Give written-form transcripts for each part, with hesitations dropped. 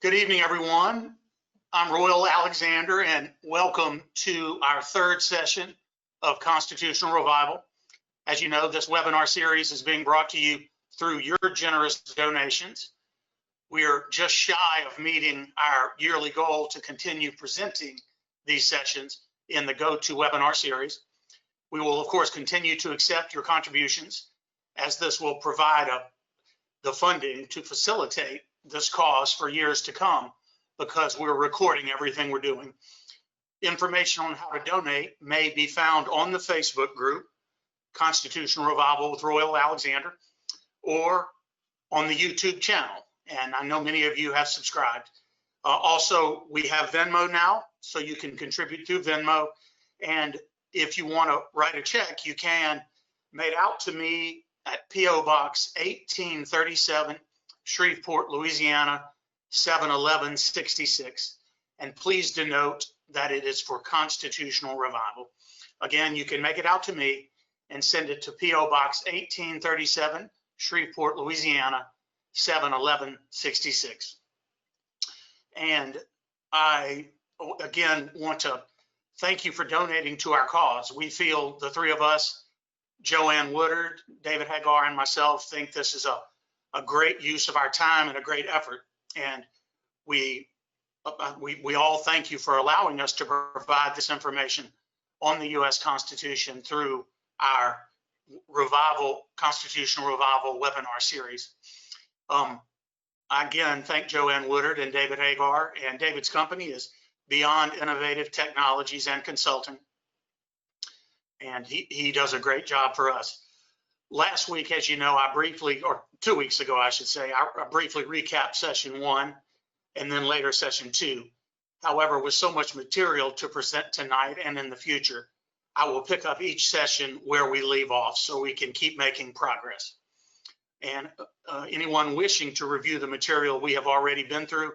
Good evening, everyone. I'm Royal Alexander, and welcome to our third session of Constitutional Revival. As you know, this webinar series is being brought to you through your generous donations. We are just shy of meeting our yearly goal to continue presenting these sessions in the GoToWebinar series. We will, of course, continue to accept your contributions, as this will provide the funding to facilitate this cause for years to come, because we're recording everything we're doing. Information on how to donate may be found on the Facebook group, Constitutional Revival with Royal Alexander, or on the YouTube channel. And I know many of you have subscribed. Also, we have Venmo now, so you can contribute through Venmo. And if you want to write a check, you can. Made out to me at P.O. Box 1837, Shreveport, Louisiana, 71166. And please denote that it is for Constitutional Revival. Again, you can make it out to me and send it to P.O. Box 1837, Shreveport, Louisiana, 71166. And I, again, want to thank you for donating to our cause. We feel, the three of us, Joanne Woodard, David Hagar, and myself, think this is a great use of our time and a great effort. And we all thank you for allowing us to provide this information on the U.S. Constitution through our Constitutional Revival webinar series. Again, thank Joanne Woodard and David Hagar, and David's company is Beyond Innovative Technologies and Consulting. And he does a great job for us. Last week, as you know, I briefly, or 2 weeks ago, I should say, I briefly recapped session 1 and then later session 2. However, with so much material to present tonight and in the future, I will pick up each session where we leave off so we can keep making progress. And anyone wishing to review the material we have already been through,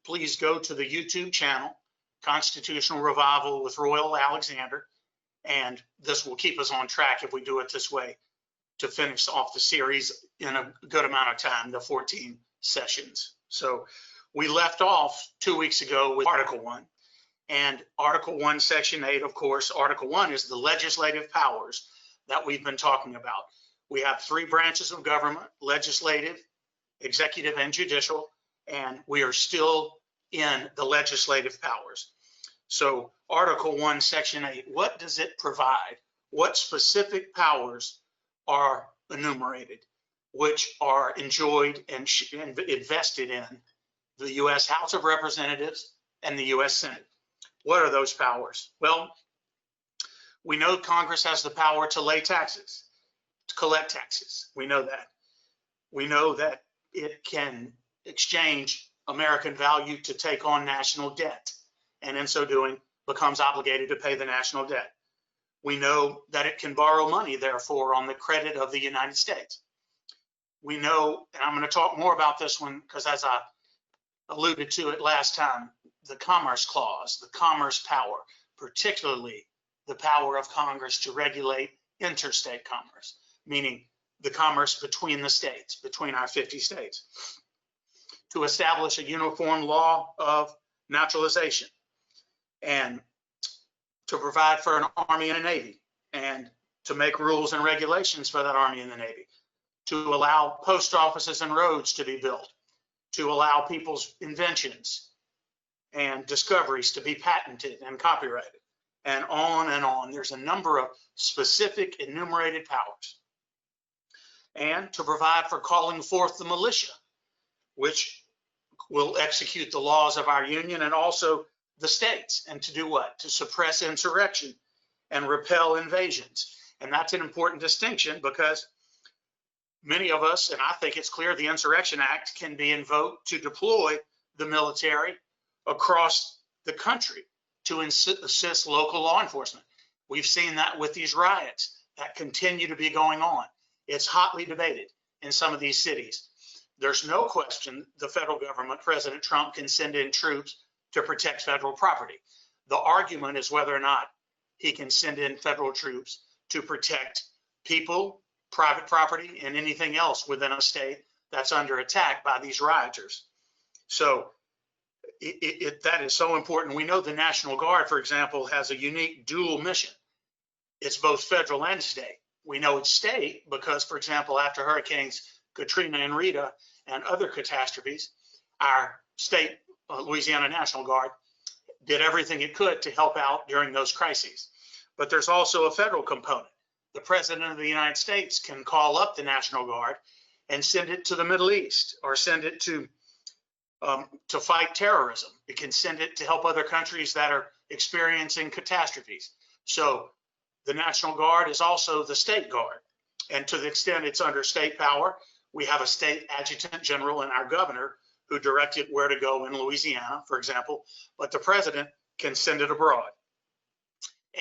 please go to the YouTube channel, Constitutional Revival with Royal Alexander, and this will keep us on track if we do it this way, to finish off the series in a good amount of time, the 14 sessions. So we left off 2 weeks ago with Article 1. And Article 1, Section 8, of course, Article 1 is the legislative powers that we've been talking about. We have 3 branches of government: legislative, executive, and judicial, and we are still in the legislative powers. So Article 1, Section 8, what does it provide? What specific powers are enumerated, which are enjoyed and invested in the U.S. House of Representatives and the U.S. Senate? What are those powers? Well, we know Congress has the power to lay taxes, to collect taxes. We know that. We know that it can exchange American value to take on national debt, and in so doing becomes obligated to pay the national debt. We know that it can borrow money, therefore, on the credit of the United States. We know, and I'm going to talk more about this one because, as I alluded to it last time, the Commerce Clause, the commerce power, particularly the power of Congress to regulate interstate commerce, meaning the commerce between the states, between our 50 states, to establish a uniform law of naturalization, and to provide for an Army and a Navy, and to make rules and regulations for that Army and the Navy, to allow post offices and roads to be built, to allow people's inventions and discoveries to be patented and copyrighted, and on and on. There's a number of specific enumerated powers. And to provide for calling forth the militia, which will execute the laws of our union and also the states, and to do what? To suppress insurrection and repel invasions. And that's an important distinction, because many of us, and I think it's clear, the Insurrection Act can be invoked to deploy the military across the country to assist local law enforcement. We've seen that with these riots that continue to be going on. It's hotly debated in some of these cities. There's no question the federal government, President Trump, can send in troops to protect federal property. The argument is whether or not he can send in federal troops to protect people, private property, and anything else within a state that's under attack by these rioters. So that is so important. We know the National Guard, for example, has a unique dual mission. It's both federal and state. We know it's state because, for example, after Hurricanes Katrina and Rita and other catastrophes, our state, Louisiana National Guard, did everything it could to help out during those crises. But there's also a federal component. The President of the United States can call up the National Guard and send it to the Middle East, or send it to fight terrorism. It can send it to help other countries that are experiencing catastrophes. So the National Guard is also the state guard. And to the extent it's under state power, we have a state adjutant general and our governor who directed where to go in Louisiana, for example, but the president can send it abroad.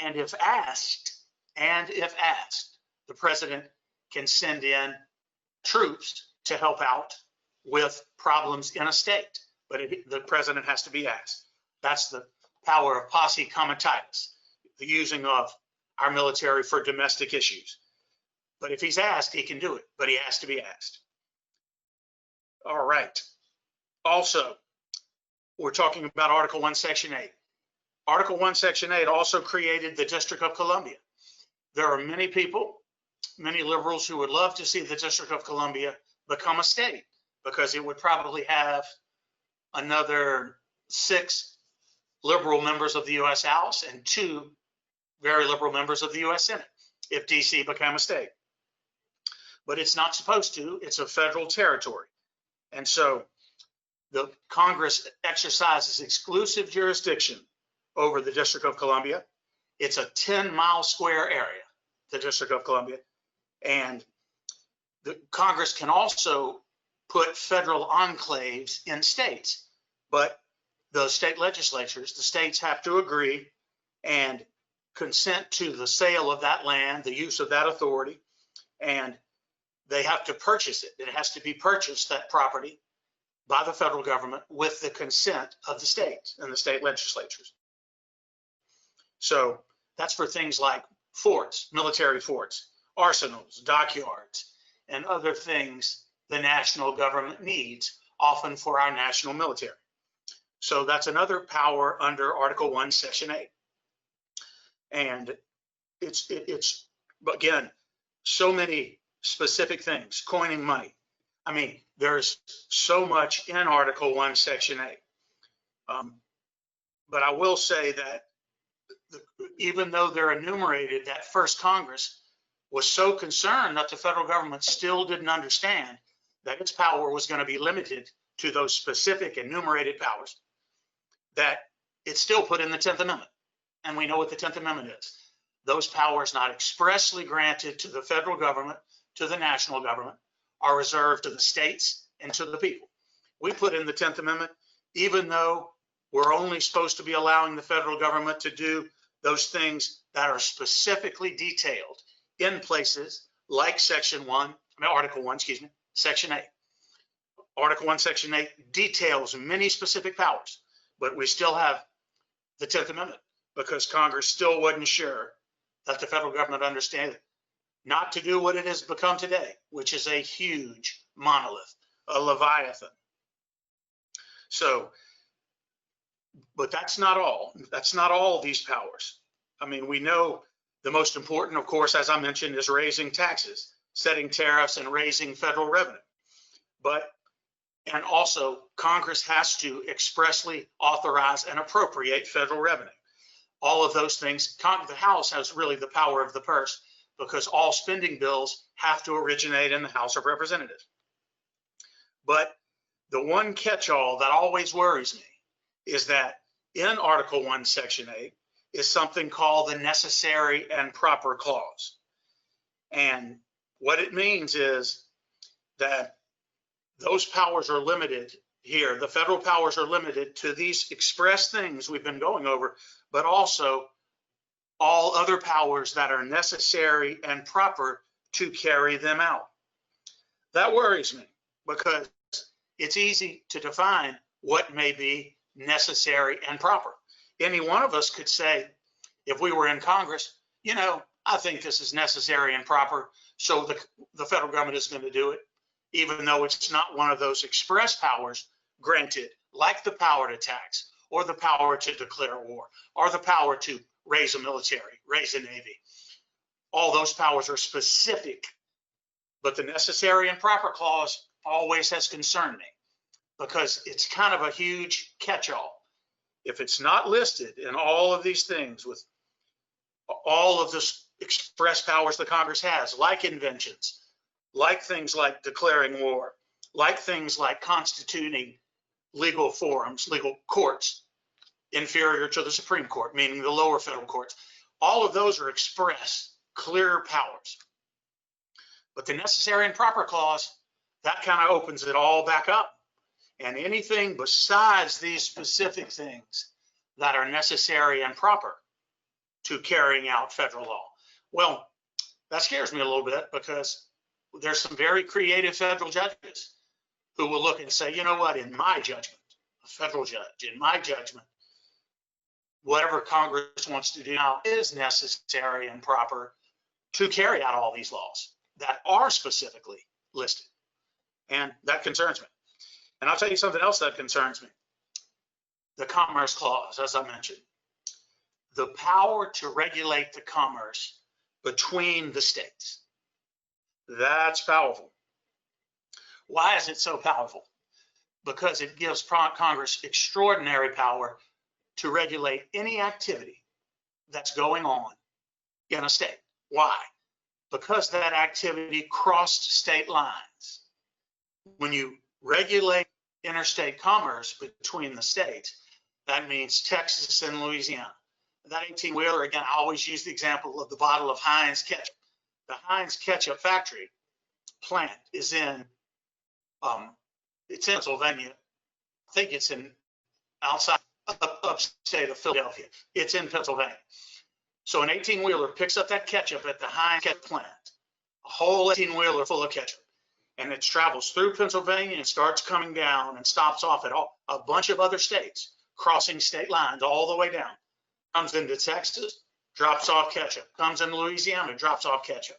And if asked, the president can send in troops to help out with problems in a state, but the president has to be asked. That's the power of posse comitatus, the using of our military for domestic issues. But if he's asked, he can do it, but he has to be asked. All right. Also, we're talking about Article 1, Section 8. Article 1, Section 8 also created the District of Columbia. There are many people, many liberals who would love to see the District of Columbia become a state, because it would probably have another 6 liberal members of the U.S. House and 2 very liberal members of the U.S. Senate if D.C. became a state. But it's not supposed to. It's a federal territory. And so the Congress exercises exclusive jurisdiction over the District of Columbia. It's a 10-mile square area, the District of Columbia. And the Congress can also put federal enclaves in states, but the state legislatures, the states have to agree and consent to the sale of that land, the use of that authority, and they have to purchase it. It has to be purchased, that property, by the federal government with the consent of the states and the state legislatures. So that's for things like forts, military forts, arsenals, dockyards, and other things the national government needs, often for our national military. So that's another power under Article 1, Section 8. And it's again, so many specific things, coining money. I mean, there's so much in Article 1, Section 8. But I will say that even though they're enumerated, that first Congress was so concerned that the federal government still didn't understand that its power was going to be limited to those specific enumerated powers, that it's still put in the 10th Amendment. And we know what the 10th Amendment is. Those powers not expressly granted to the federal government, to the national government, are reserved to the states and to the people. We put in the 10th Amendment, even though we're only supposed to be allowing the federal government to do those things that are specifically detailed in places like Article 1, Section 8. Article 1, Section 8 details many specific powers, but we still have the 10th Amendment because Congress still wasn't sure that the federal government understood it. Not to do what it has become today, which is a huge monolith, a leviathan. So, but that's not all. That's not all these powers. I mean, we know the most important, of course, as I mentioned, is raising taxes, setting tariffs, and raising federal revenue. And also, Congress has to expressly authorize and appropriate federal revenue. All of those things, the House has really the power of the purse because all spending bills have to originate in the House of Representatives. But the one catch-all that always worries me is that in Article 1, Section 8 is something called the necessary and proper clause. And what it means is that those powers are limited here. The federal powers are limited to these express things we've been going over, but also all other powers that are necessary and proper to carry them out. That worries me because it's easy to define what may be necessary and proper. Any one of us could say, if we were in Congress, you know, I think this is necessary and proper, so the federal government is going to do it, even though it's not one of those express powers granted like the power to tax, or the power to declare war, or the power to raise a military, raise a navy. All those powers are specific, but the necessary and proper clause always has concerned me because it's kind of a huge catch-all. If it's not listed in all of these things with all of the express powers the Congress has, like inventions, like things like declaring war, like things like constituting legal forums, legal courts, inferior to the Supreme Court, meaning the lower federal courts. All of those are express, clear powers. But the necessary and proper clause, that kind of opens it all back up. And anything besides these specific things that are necessary and proper to carrying out federal law. Well, that scares me a little bit because there's some very creative federal judges who will look and say, you know what, in my judgment, a federal judge, in my judgment, whatever Congress wants to do now is necessary and proper to carry out all these laws that are specifically listed. And that concerns me. And I'll tell you something else that concerns me. The Commerce Clause, as I mentioned, the power to regulate the commerce between the states. That's powerful. Why is it so powerful? Because it gives Congress extraordinary power to regulate any activity that's going on in a state. Why? Because that activity crossed state lines. When you regulate interstate commerce between the states, that means Texas and Louisiana. That 18-wheeler, again, I always use the example of the bottle of Heinz ketchup. The Heinz ketchup factory plant is in, it's in Pennsylvania. I think it's in outside upstate of Philadelphia. It's in Pennsylvania. So an 18-wheeler picks up that ketchup at the Heinz ketchup plant, a whole 18-wheeler full of ketchup. And it travels through Pennsylvania and starts coming down and stops off at a bunch of other states, crossing state lines all the way down. Comes into Texas, drops off ketchup. Comes in Louisiana, drops off ketchup.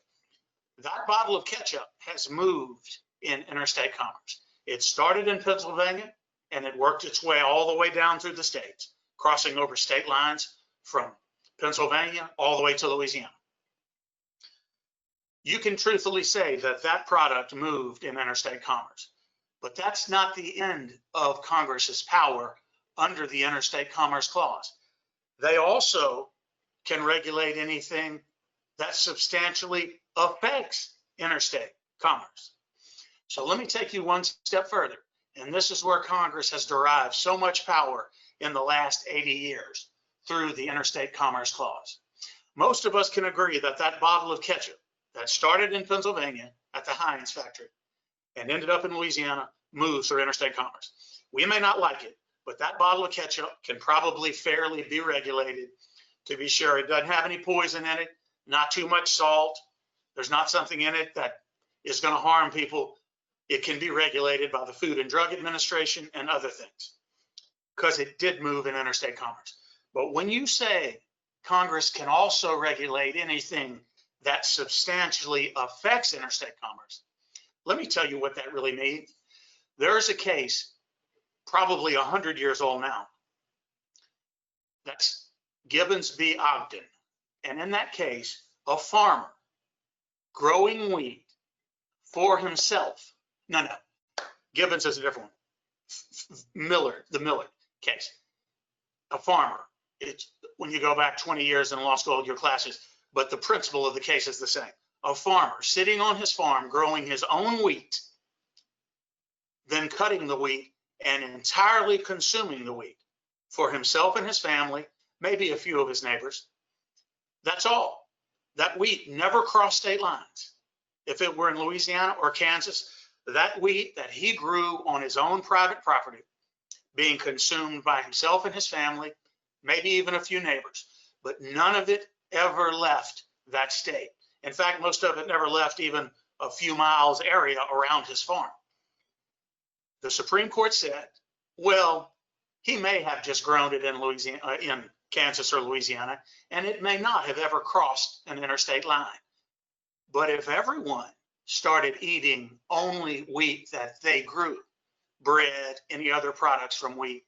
That bottle of ketchup has moved in interstate commerce. It started in Pennsylvania and it worked its way all the way down through the states, crossing over state lines from Pennsylvania all the way to Louisiana. You can truthfully say that that product moved in interstate commerce, but that's not the end of Congress's power under the Interstate Commerce Clause. They also can regulate anything that substantially affects interstate commerce. So let me take you one step further, and this is where Congress has derived so much power in the last 80 years through the Interstate Commerce Clause. Most of us can agree that that bottle of ketchup that started in Pennsylvania at the Heinz factory and ended up in Louisiana moves through interstate commerce. We may not like it, but that bottle of ketchup can probably fairly be regulated to be sure it doesn't have any poison in it, not too much salt. There's not something in it that is going to harm people. It can be regulated by the Food and Drug Administration and other things because it did move in interstate commerce. But when you say Congress can also regulate anything that substantially affects interstate commerce, let me tell you what that really means. There is a case, probably 100 years old now, that's Gibbons v. Ogden. And in that case, a farmer growing wheat for himself. No, Gibbons is a different one. The Millard case. A farmer. It's when you go back 20 years in law school, your classes, but the principle of the case is the same. A farmer sitting on his farm growing his own wheat, then cutting the wheat and entirely consuming the wheat for himself and his family, maybe a few of his neighbors. That's all. That wheat never crossed state lines. If it were in Louisiana or Kansas, that wheat that he grew on his own private property, being consumed by himself and his family, maybe even a few neighbors, but none of it ever left that state. In fact, most of it never left even a few miles area around his farm. The Supreme Court said, well, he may have just grown it in Louisiana, in Kansas or Louisiana, and it may not have ever crossed an interstate line. But if everyone started eating only wheat that they grew, bread, any other products from wheat.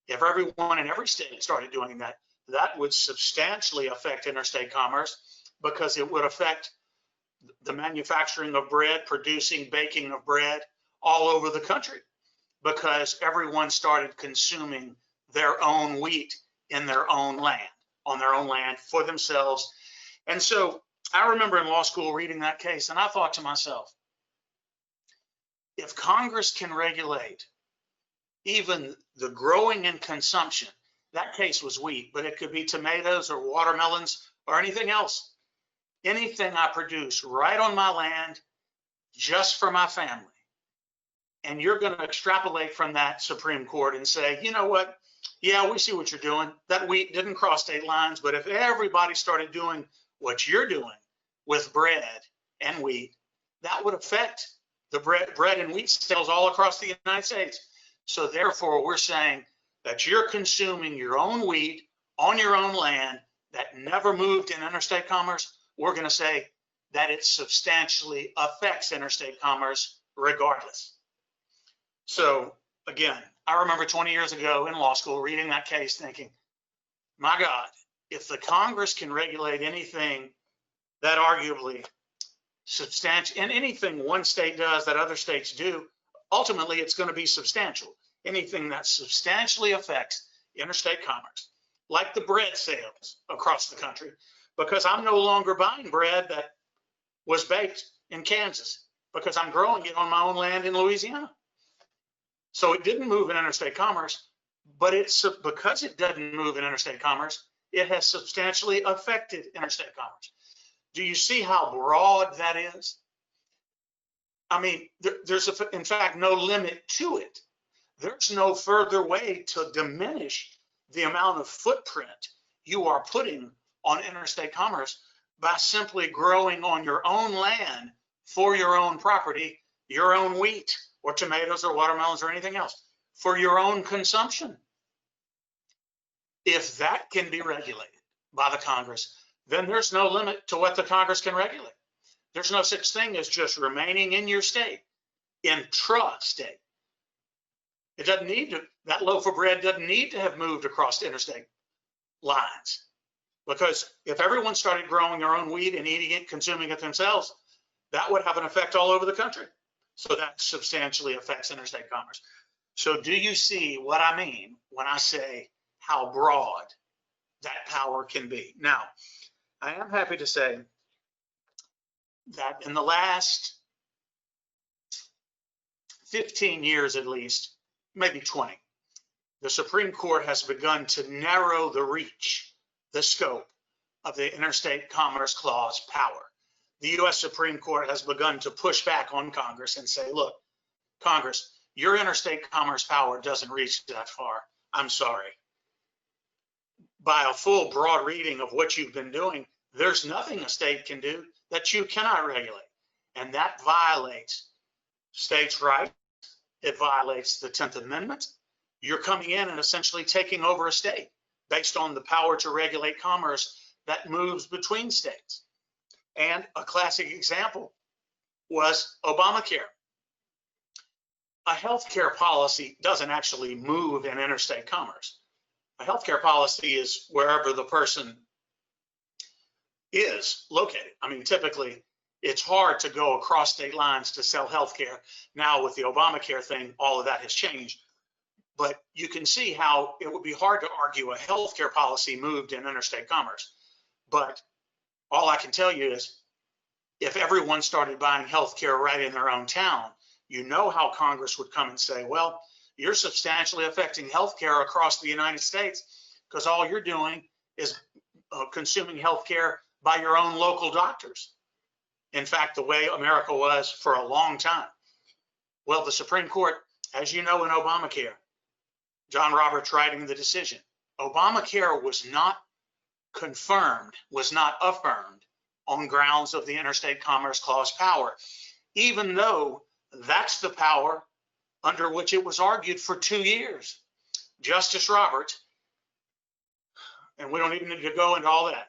If everyone in every state started doing that, that would substantially affect interstate commerce, because it would affect the manufacturing of bread, producing, baking of bread all over the country, because everyone started consuming their own wheat in their own land, on their own land for themselves. And so I remember in law school reading that case, and I thought to myself, if Congress can regulate even the growing and consumption, that case was wheat, but it could be tomatoes or watermelons or anything else, anything I produce right on my land just for my family. And you're going to extrapolate from that, Supreme Court, and say, you know what? Yeah, we see what you're doing. That wheat didn't cross state lines, but if everybody started doing what you're doing with bread and wheat, that would affect the bread and wheat sales all across the United States. So therefore, we're saying that you're consuming your own wheat on your own land that never moved in interstate commerce. We're going to say that it substantially affects interstate commerce regardless. So again, I remember 20 years ago in law school reading that case thinking, my God, if the Congress can regulate anything that arguably substantial, and anything one state does that other states do, ultimately it's going to be substantial. Anything that substantially affects interstate commerce, like the bread sales across the country, because I'm no longer buying bread that was baked in Kansas, because I'm growing it on my own land in Louisiana. So it didn't move in interstate commerce, but it's because it doesn't move in interstate commerce, it has substantially affected interstate commerce. Do you see how broad that is? I mean, there's in fact no limit to it. There's no further way to diminish the amount of footprint you are putting on interstate commerce by simply growing on your own land for your own property, your own wheat or tomatoes or watermelons or anything else for your own consumption. If that can be regulated by the Congress, then there's no limit to what the Congress can regulate. There's no such thing as just remaining in your state, intra-state. It doesn't need to, that loaf of bread doesn't need to have moved across interstate lines, because if everyone started growing their own wheat and eating it, consuming it themselves, that would have an effect all over the country. So that substantially affects interstate commerce. So do you see what I mean when I say how broad that power can be? Now, I am happy to say that in the last 15 years at least, maybe 20, the Supreme Court has begun to narrow the reach, the scope of the Interstate Commerce Clause power. The U.S. Supreme Court has begun to push back on Congress and say, look, Congress, your interstate commerce power doesn't reach that far. I'm sorry. By a full broad reading of what you've been doing, there's nothing a state can do that you cannot regulate. And that violates states' rights. It violates the 10th Amendment. You're coming in and essentially taking over a state based on the power to regulate commerce that moves between states. And a classic example was Obamacare. A healthcare policy doesn't actually move in interstate commerce. A healthcare policy is wherever the person is located. I mean, typically, it's hard to go across state lines to sell healthcare. Now, with the Obamacare thing, all of that has changed. But you can see how it would be hard to argue a healthcare policy moved in interstate commerce. But all I can tell you is, if everyone started buying healthcare right in their own town, you know how Congress would come and say, well, you're substantially affecting healthcare across the United States because all you're doing is consuming healthcare by your own local doctors. In fact, the way America was for a long time. Well, the Supreme Court, as you know, in Obamacare, John Roberts writing the decision, Obamacare was not confirmed, was not affirmed on grounds of the Interstate Commerce Clause power, even though that's the power under which it was argued for 2 years. Justice Roberts, and we don't even need to go into all that,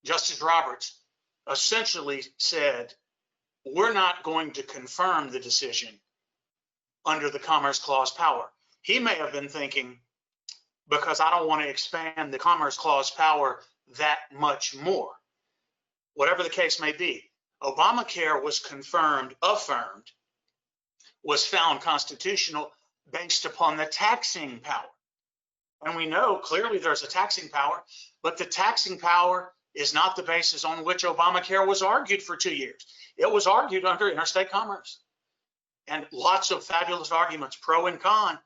Justice Roberts essentially said, we're not going to confirm the decision under the Commerce Clause power. He may have been thinking, because I don't want to expand the Commerce Clause power that much more. Whatever the case may be, Obamacare was affirmed, was found constitutional based upon the taxing power. And we know clearly there's a taxing power, but the taxing power is not the basis on which Obamacare was argued for 2 years. It was argued under interstate commerce. And lots of fabulous arguments, pro and con.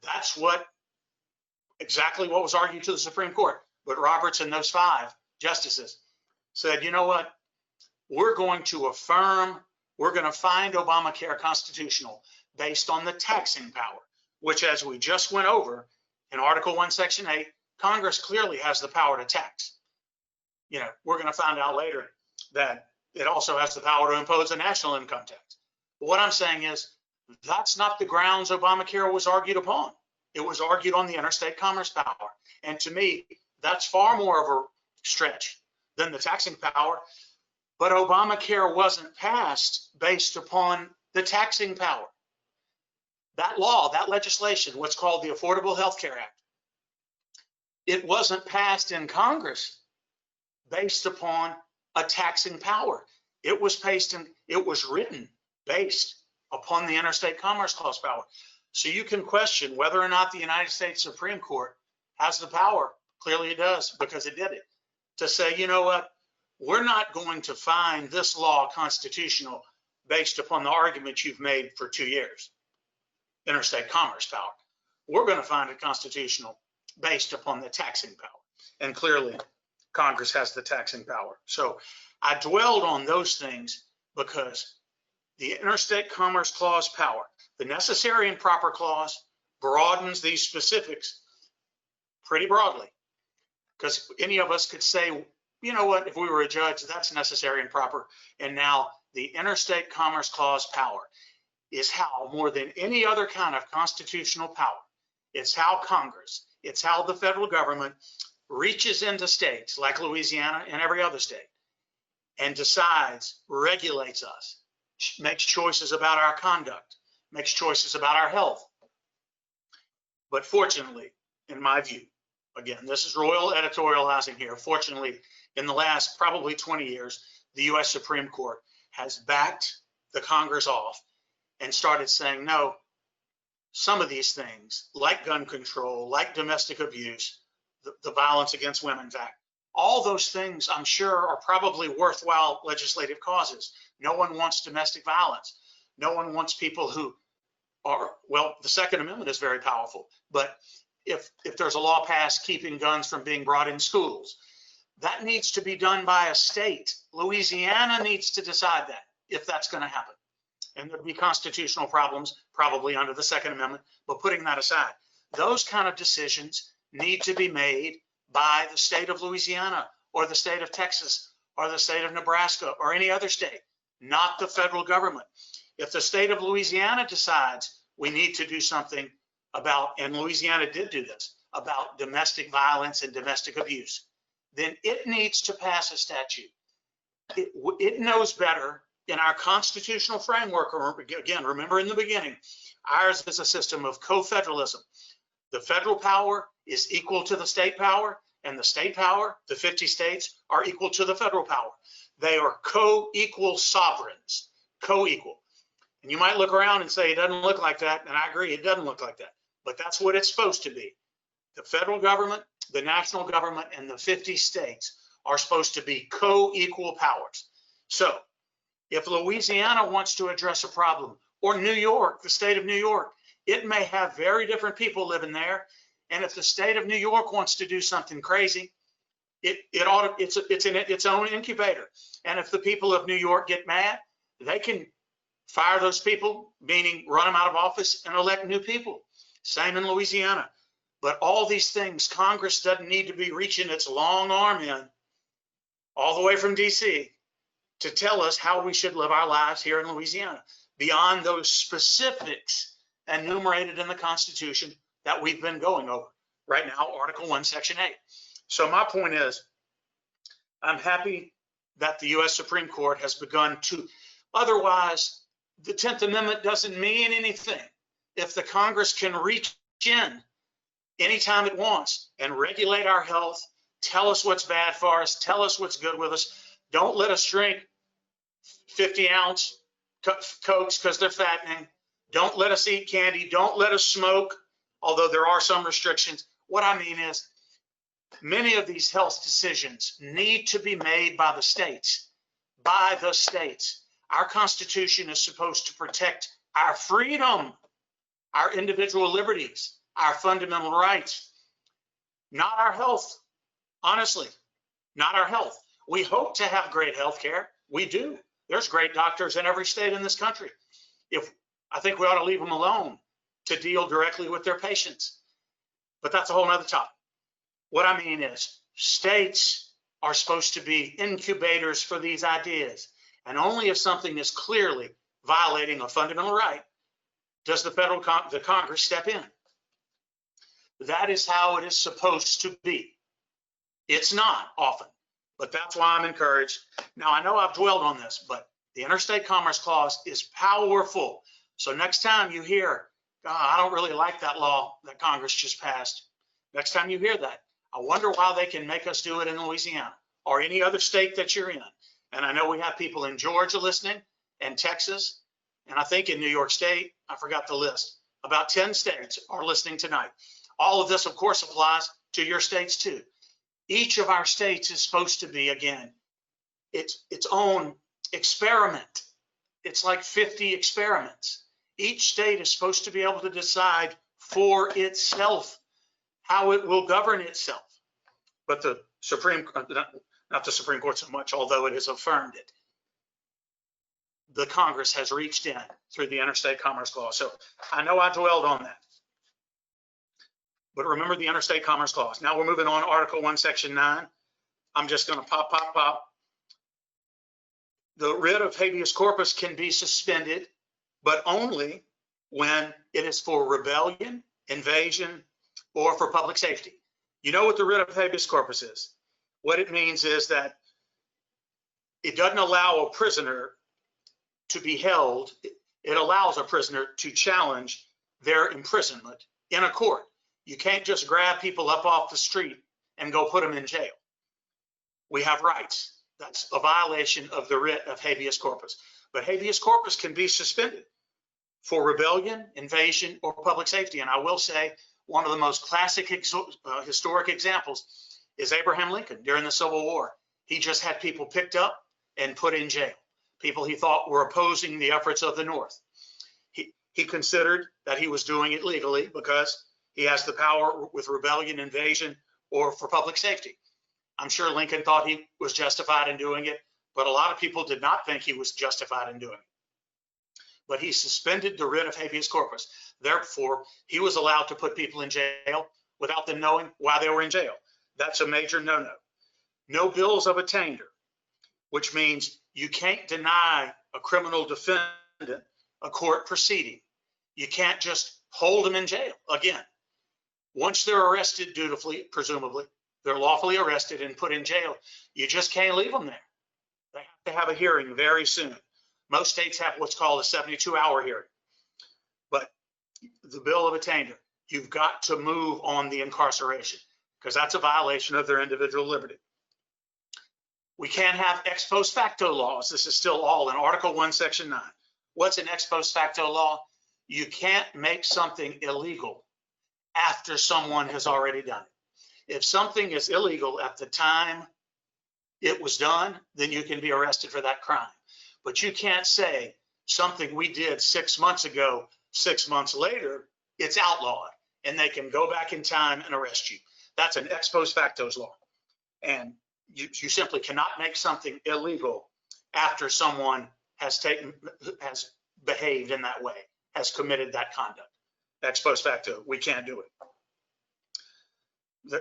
That's exactly what was argued to the Supreme Court. But Roberts and those 5 justices said, you know what? We're going to find Obamacare constitutional based on the taxing power, which, as we just went over in Article 1, Section 8, Congress clearly has the power to tax. You know, we're going to find out later that it also has the power to impose a national income tax. But what I'm saying is that's not the grounds Obamacare was argued upon. It was argued on the interstate commerce power. And to me, that's far more of a stretch than the taxing power. But Obamacare wasn't passed based upon the taxing power. That law, that legislation, what's called the Affordable Health Care Act, it wasn't passed in Congress based upon a taxing power. It was written based upon the interstate commerce clause power. So you can question whether or not the United States Supreme Court has the power. Clearly it does, because it did it, to say, you know what, we're not going to find this law constitutional based upon the argument you've made for 2 years, interstate commerce power. We're going to find it constitutional based upon the taxing power. And clearly Congress has the taxing power. So I dwelled on those things because the interstate commerce clause power, the necessary and proper clause, broadens these specifics pretty broadly. Because any of us could say, you know what, if we were a judge, that's necessary and proper. And now the interstate commerce clause power is how, more than any other kind of constitutional power, it's how Congress, it's how the federal government reaches into states like Louisiana and every other state and decides, regulates us, makes choices about our conduct, makes choices about our health. But fortunately, in my view, again, this is royal editorializing here. Fortunately, in the last probably 20 years, the US Supreme Court has backed the Congress off and started saying, no, some of these things, like gun control, like domestic abuse, the Violence Against Women's Act, all those things I'm sure are probably worthwhile legislative causes. No one wants domestic violence. No one wants people who are, well, the Second Amendment is very powerful, but if there's a law passed keeping guns from being brought in schools, that needs to be done by a state. Louisiana needs to decide that, if that's going to happen. And there'd be constitutional problems probably under the Second Amendment, but putting that aside, those kind of decisions need to be made by the state of Louisiana or the state of Texas or the state of Nebraska or any other state, not the federal government. If the state of Louisiana decides we need to do something about, and Louisiana did do this, about domestic violence and domestic abuse, then it needs to pass a statute. It knows better in our constitutional framework. Again, remember in the beginning, ours is a system of co-federalism. The federal power is equal to the state power, and the state power, the 50 states, are equal to the federal power. They are co-equal sovereigns, co-equal. And you might look around and say, it doesn't look like that, and I agree, it doesn't look like that. But that's what it's supposed to be. The federal government, the national government, and the 50 states are supposed to be co-equal powers. So if Louisiana wants to address a problem, or New York, the state of New York, it may have very different people living there. And if the state of New York wants to do something crazy, it's in its own incubator. And if the people of New York get mad, they can fire those people, meaning run them out of office and elect new people. Same in Louisiana. But all these things, Congress doesn't need to be reaching its long arm in all the way from DC to tell us how we should live our lives here in Louisiana, beyond those specifics enumerated in the Constitution that we've been going over right now, Article 1, Section 8. So my point is, I'm happy that the US Supreme Court has begun to, otherwise the 10th Amendment doesn't mean anything. if the Congress can reach in anytime it wants and regulate our health, tell us what's bad for us, tell us what's good with us. Don't let us drink 50-ounce Cokes because they're fattening. Don't let us eat candy. Don't let us smoke, although there are some restrictions. What I mean is, many of these health decisions need to be made by the states. By the states. Our Constitution is supposed to protect our freedom, our individual liberties, our fundamental rights, not our health. Honestly, not our health. We hope to have great health care. We do. There's great doctors in every state in this country. I think we ought to leave them alone to deal directly with their patients. But that's a whole nother topic. What I mean is, states are supposed to be incubators for these ideas. And only if something is clearly violating a fundamental right does the Congress step in. That is how it is supposed to be. It's not often, but that's why I'm encouraged. Now, I know I've dwelled on this, but the Interstate Commerce Clause is powerful. So next time you hear, I don't really like that law that Congress just passed. Next time you hear that, I wonder why they can make us do it in Louisiana or any other state that you're in. And I know we have people in Georgia listening and Texas, and I think in New York State, I forgot the list. About 10 states are listening tonight. All of this, of course, applies to your states too. Each of our states is supposed to be, again, its own experiment. It's like 50 experiments. Each state is supposed to be able to decide for itself how it will govern itself. But the not the Supreme Court so much, although it has affirmed it. The Congress has reached in through the Interstate Commerce Clause. So I know I dwelled on that. But remember the Interstate Commerce Clause. Now we're moving on to Article 1, Section 9. I'm just going to pop. The writ of habeas corpus can be suspended, but only when it is for rebellion, invasion, or for public safety. You know what the writ of habeas corpus is? What it means is that it doesn't allow a prisoner to be held. It allows a prisoner to challenge their imprisonment in a court. You can't just grab people up off the street and go put them in jail. We have rights. That's a violation of the writ of habeas corpus. But habeas corpus can be suspended for rebellion, invasion, or public safety. And I will say one of the most classic historic examples is Abraham Lincoln during the Civil War. He just had people picked up and put in jail, people he thought were opposing the efforts of the North. He considered that he was doing it legally because he has the power with rebellion, invasion, or for public safety. I'm sure Lincoln thought he was justified in doing it, but a lot of people did not think he was justified in doing it. But he suspended the writ of habeas corpus. Therefore, he was allowed to put people in jail without them knowing why they were in jail. That's a major no-no. No bills of attainder, which means you can't deny a criminal defendant a court proceeding. You can't just hold them in jail. Again, once they're arrested dutifully, presumably, they're lawfully arrested and put in jail, you just can't leave them there. They have to have a hearing very soon. Most states have what's called a 72-hour hearing. But the bill of attainder, you've got to move on the incarceration because that's a violation of their individual liberty. We can't have ex post facto laws. This is still all in Article 1, Section 9. What's an ex post facto law? You can't make something illegal after someone has already done it. If something is illegal at the time it was done, then you can be arrested for that crime. But you can't say something we did 6 months ago, 6 months later, it's outlawed, and they can go back in time and arrest you. That's an ex post facto law. And you simply cannot make something illegal after someone has behaved in that way, has committed that conduct. Ex post facto, we can't do it.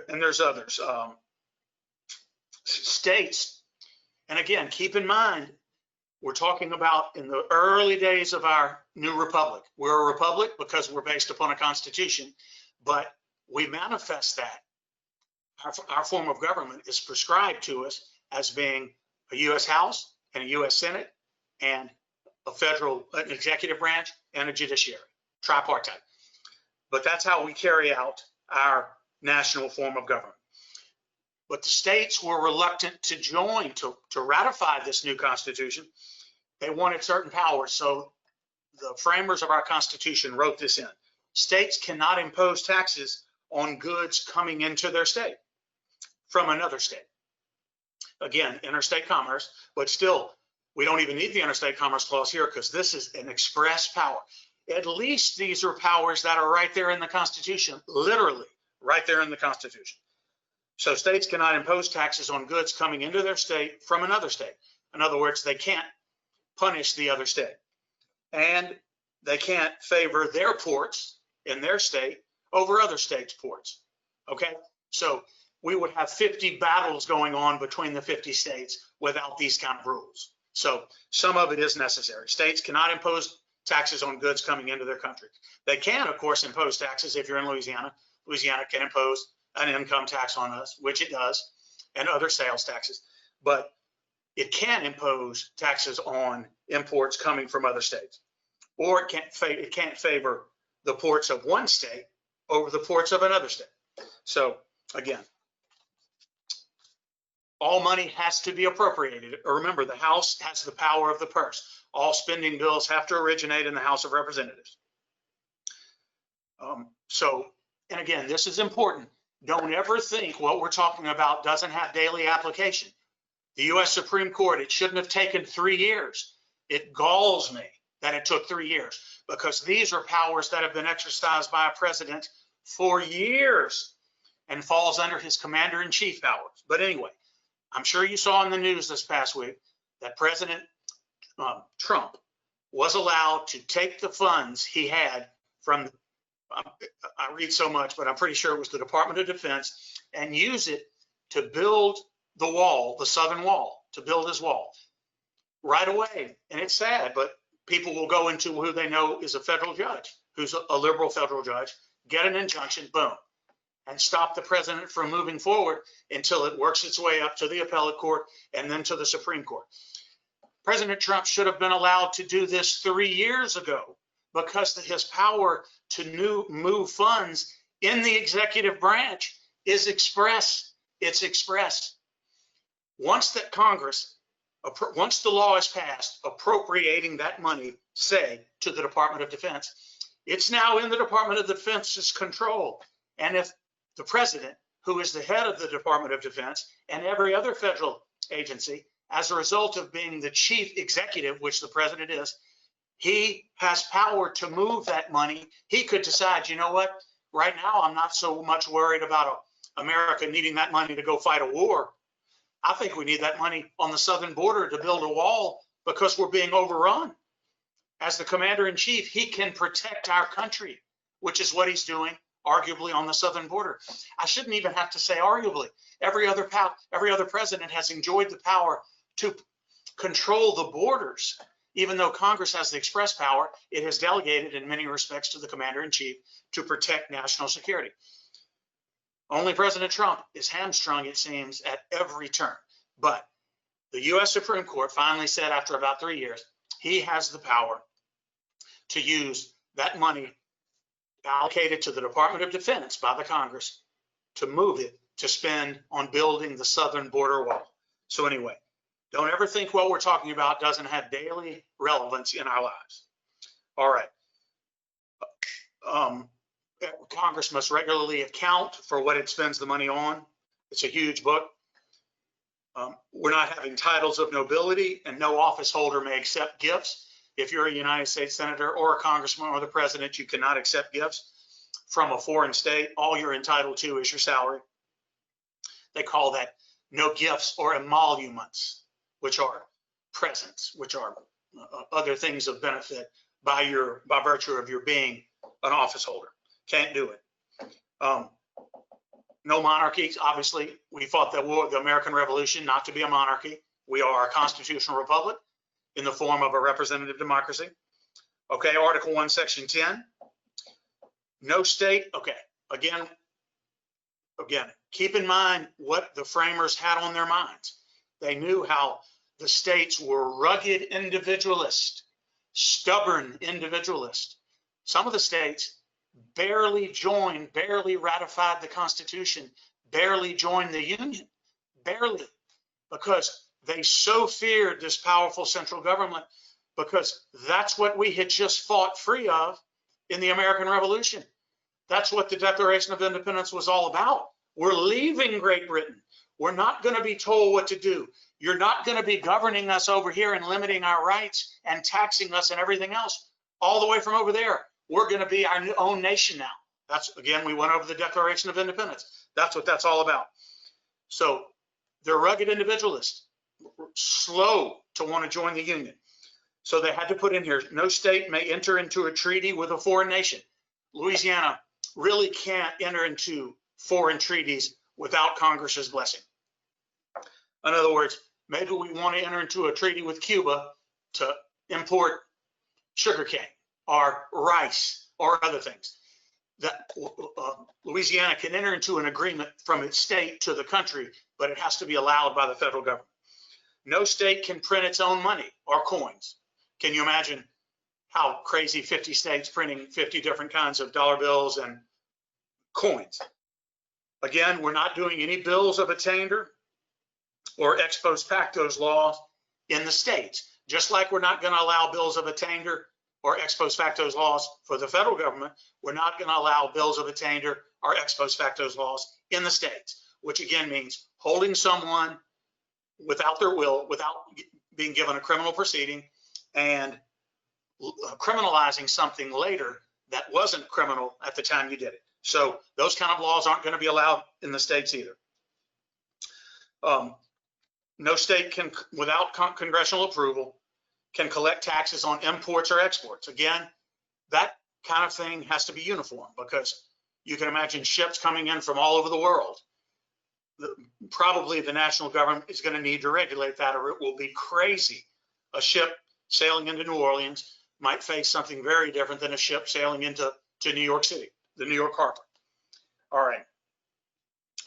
And there's others. States, and again, keep in mind, we're talking about in the early days of our new republic. We're a republic because we're based upon a constitution, but we manifest that. Our form of government is prescribed to us as being a U.S. House and a U.S. Senate and an executive branch and a judiciary. tripartite. But that's how we carry out our national form of government. But the states were reluctant to join, to ratify this new Constitution. They wanted certain powers. So the framers of our Constitution wrote this in. States cannot impose taxes on goods coming into their state from another state. Again, interstate commerce, but still, we don't even need the interstate commerce clause here because this is an express power. At least these are powers that are right there in the Constitution, literally right there in the Constitution. So states cannot impose taxes on goods coming into their state from another state. In other words, they can't punish the other state. And they can't favor their ports in their state over other states' ports. Okay? So we would have 50 battles going on between the 50 states without these kind of rules. So some of it is necessary. States cannot impose taxes on goods coming into their country. They can, of course, impose taxes. If you're in Louisiana, Louisiana can impose an income tax on us, which it does, and other sales taxes. But it can impose taxes on imports coming from other states. Or it can't favor the ports of one state over the ports of another state. So again, all money has to be appropriated. Remember, the House has the power of the purse. All spending bills have to originate in the House of Representatives. And again, this is important. Don't ever think what we're talking about doesn't have daily application. The U.S. Supreme Court, it shouldn't have taken 3 years. It galls me that it took 3 years because these are powers that have been exercised by a president for years and falls under his commander-in-chief powers. But anyway, I'm sure you saw in the news this past week that President Trump was allowed to take the funds he had from, I read so much, but I'm pretty sure it was the Department of Defense, and use it to build the wall, the southern wall, to build his wall right away. And it's sad, but people will go into who they know is a federal judge, who's a liberal federal judge, get an injunction, boom, and stop the president from moving forward until it works its way up to the appellate court and then to the Supreme Court. President Trump should have been allowed to do this 3 years ago because his power to move funds in the executive branch is express. It's express. Once that Congress, once the law is passed appropriating that money, say, to the Department of Defense, it's now in the Department of Defense's control. And if the president, who is the head of the Department of Defense and every other federal agency, as a result of being the chief executive, which the president is, he has power to move that money. He could decide, you know what, right now I'm not so much worried about America needing that money to go fight a war. I think we need that money on the southern border to build a wall because we're being overrun. As the commander-in-chief, he can protect our country, which is what he's doing, arguably, on the southern border. I shouldn't even have to say arguably. Every other president has enjoyed the power to control the borders. Even though Congress has the express power, it has delegated in many respects to the commander-in-chief to protect national security. Only President Trump is hamstrung, it seems, at every turn. But the U.S. Supreme Court finally said after about 3 years, he has the power to use that money allocated to the Department of Defense by the Congress to move it to spend on building the southern border wall. So anyway, don't ever think what we're talking about doesn't have daily relevance in our lives. All right. Congress must regularly account for what it spends the money on. It's a huge book. We're not having titles of nobility, and no office holder may accept gifts. If you're a United States senator or a congressman or the president, you cannot accept gifts from a foreign state. All you're entitled to is your salary. They call that no gifts or emoluments, which are presents, which are other things of benefit by virtue of your being an office holder. Can't do it. No monarchies. Obviously, we fought the American Revolution not to be a monarchy. We are a constitutional republic in the form of a representative democracy. Okay, Article 1, Section 10. No state. Okay, again, keep in mind what the framers had on their minds. They knew how the states were rugged individualists, stubborn individualists. Some of the states barely joined, barely ratified the Constitution, barely joined the Union, barely, because they so feared this powerful central government, because that's what we had just fought free of in the American Revolution. That's what the Declaration of Independence was all about. We're leaving Great Britain. We're not going to be told what to do. You're not going to be governing us over here and limiting our rights and taxing us and everything else all the way from over there. We're going to be our own nation now. That's, again, we went over the Declaration of Independence. That's what that's all about. So they're rugged individualists, slow to want to join the Union. So they had to put in here, no state may enter into a treaty with a foreign nation. Louisiana really can't enter into foreign treaties without Congress's blessing. In other words, maybe we want to enter into a treaty with Cuba to import sugarcane or rice or other things. That Louisiana can enter into an agreement from its state to the country, but it has to be allowed by the federal government. No state can print its own money or coins. Can you imagine how crazy 50 states printing 50 different kinds of dollar bills and coins? Again, we're not doing any bills of attainder or ex post facto laws in the states, just like we're not going to allow bills of attainder or ex post facto laws for the federal government. We're not going to allow bills of attainder or ex post facto laws in the states, which again means holding someone without their will, without being given a criminal proceeding, and criminalizing something later that wasn't criminal at the time you did it. So those kind of laws aren't going to be allowed in the states either. No state can, without congressional approval, can collect taxes on imports or exports. Again, that kind of thing has to be uniform, because you can imagine ships coming in from all over the world. Probably the national government is going to need to regulate that, or it will be crazy. A ship sailing into New Orleans might face something very different than a ship sailing into New York City, the New York harbor. All right.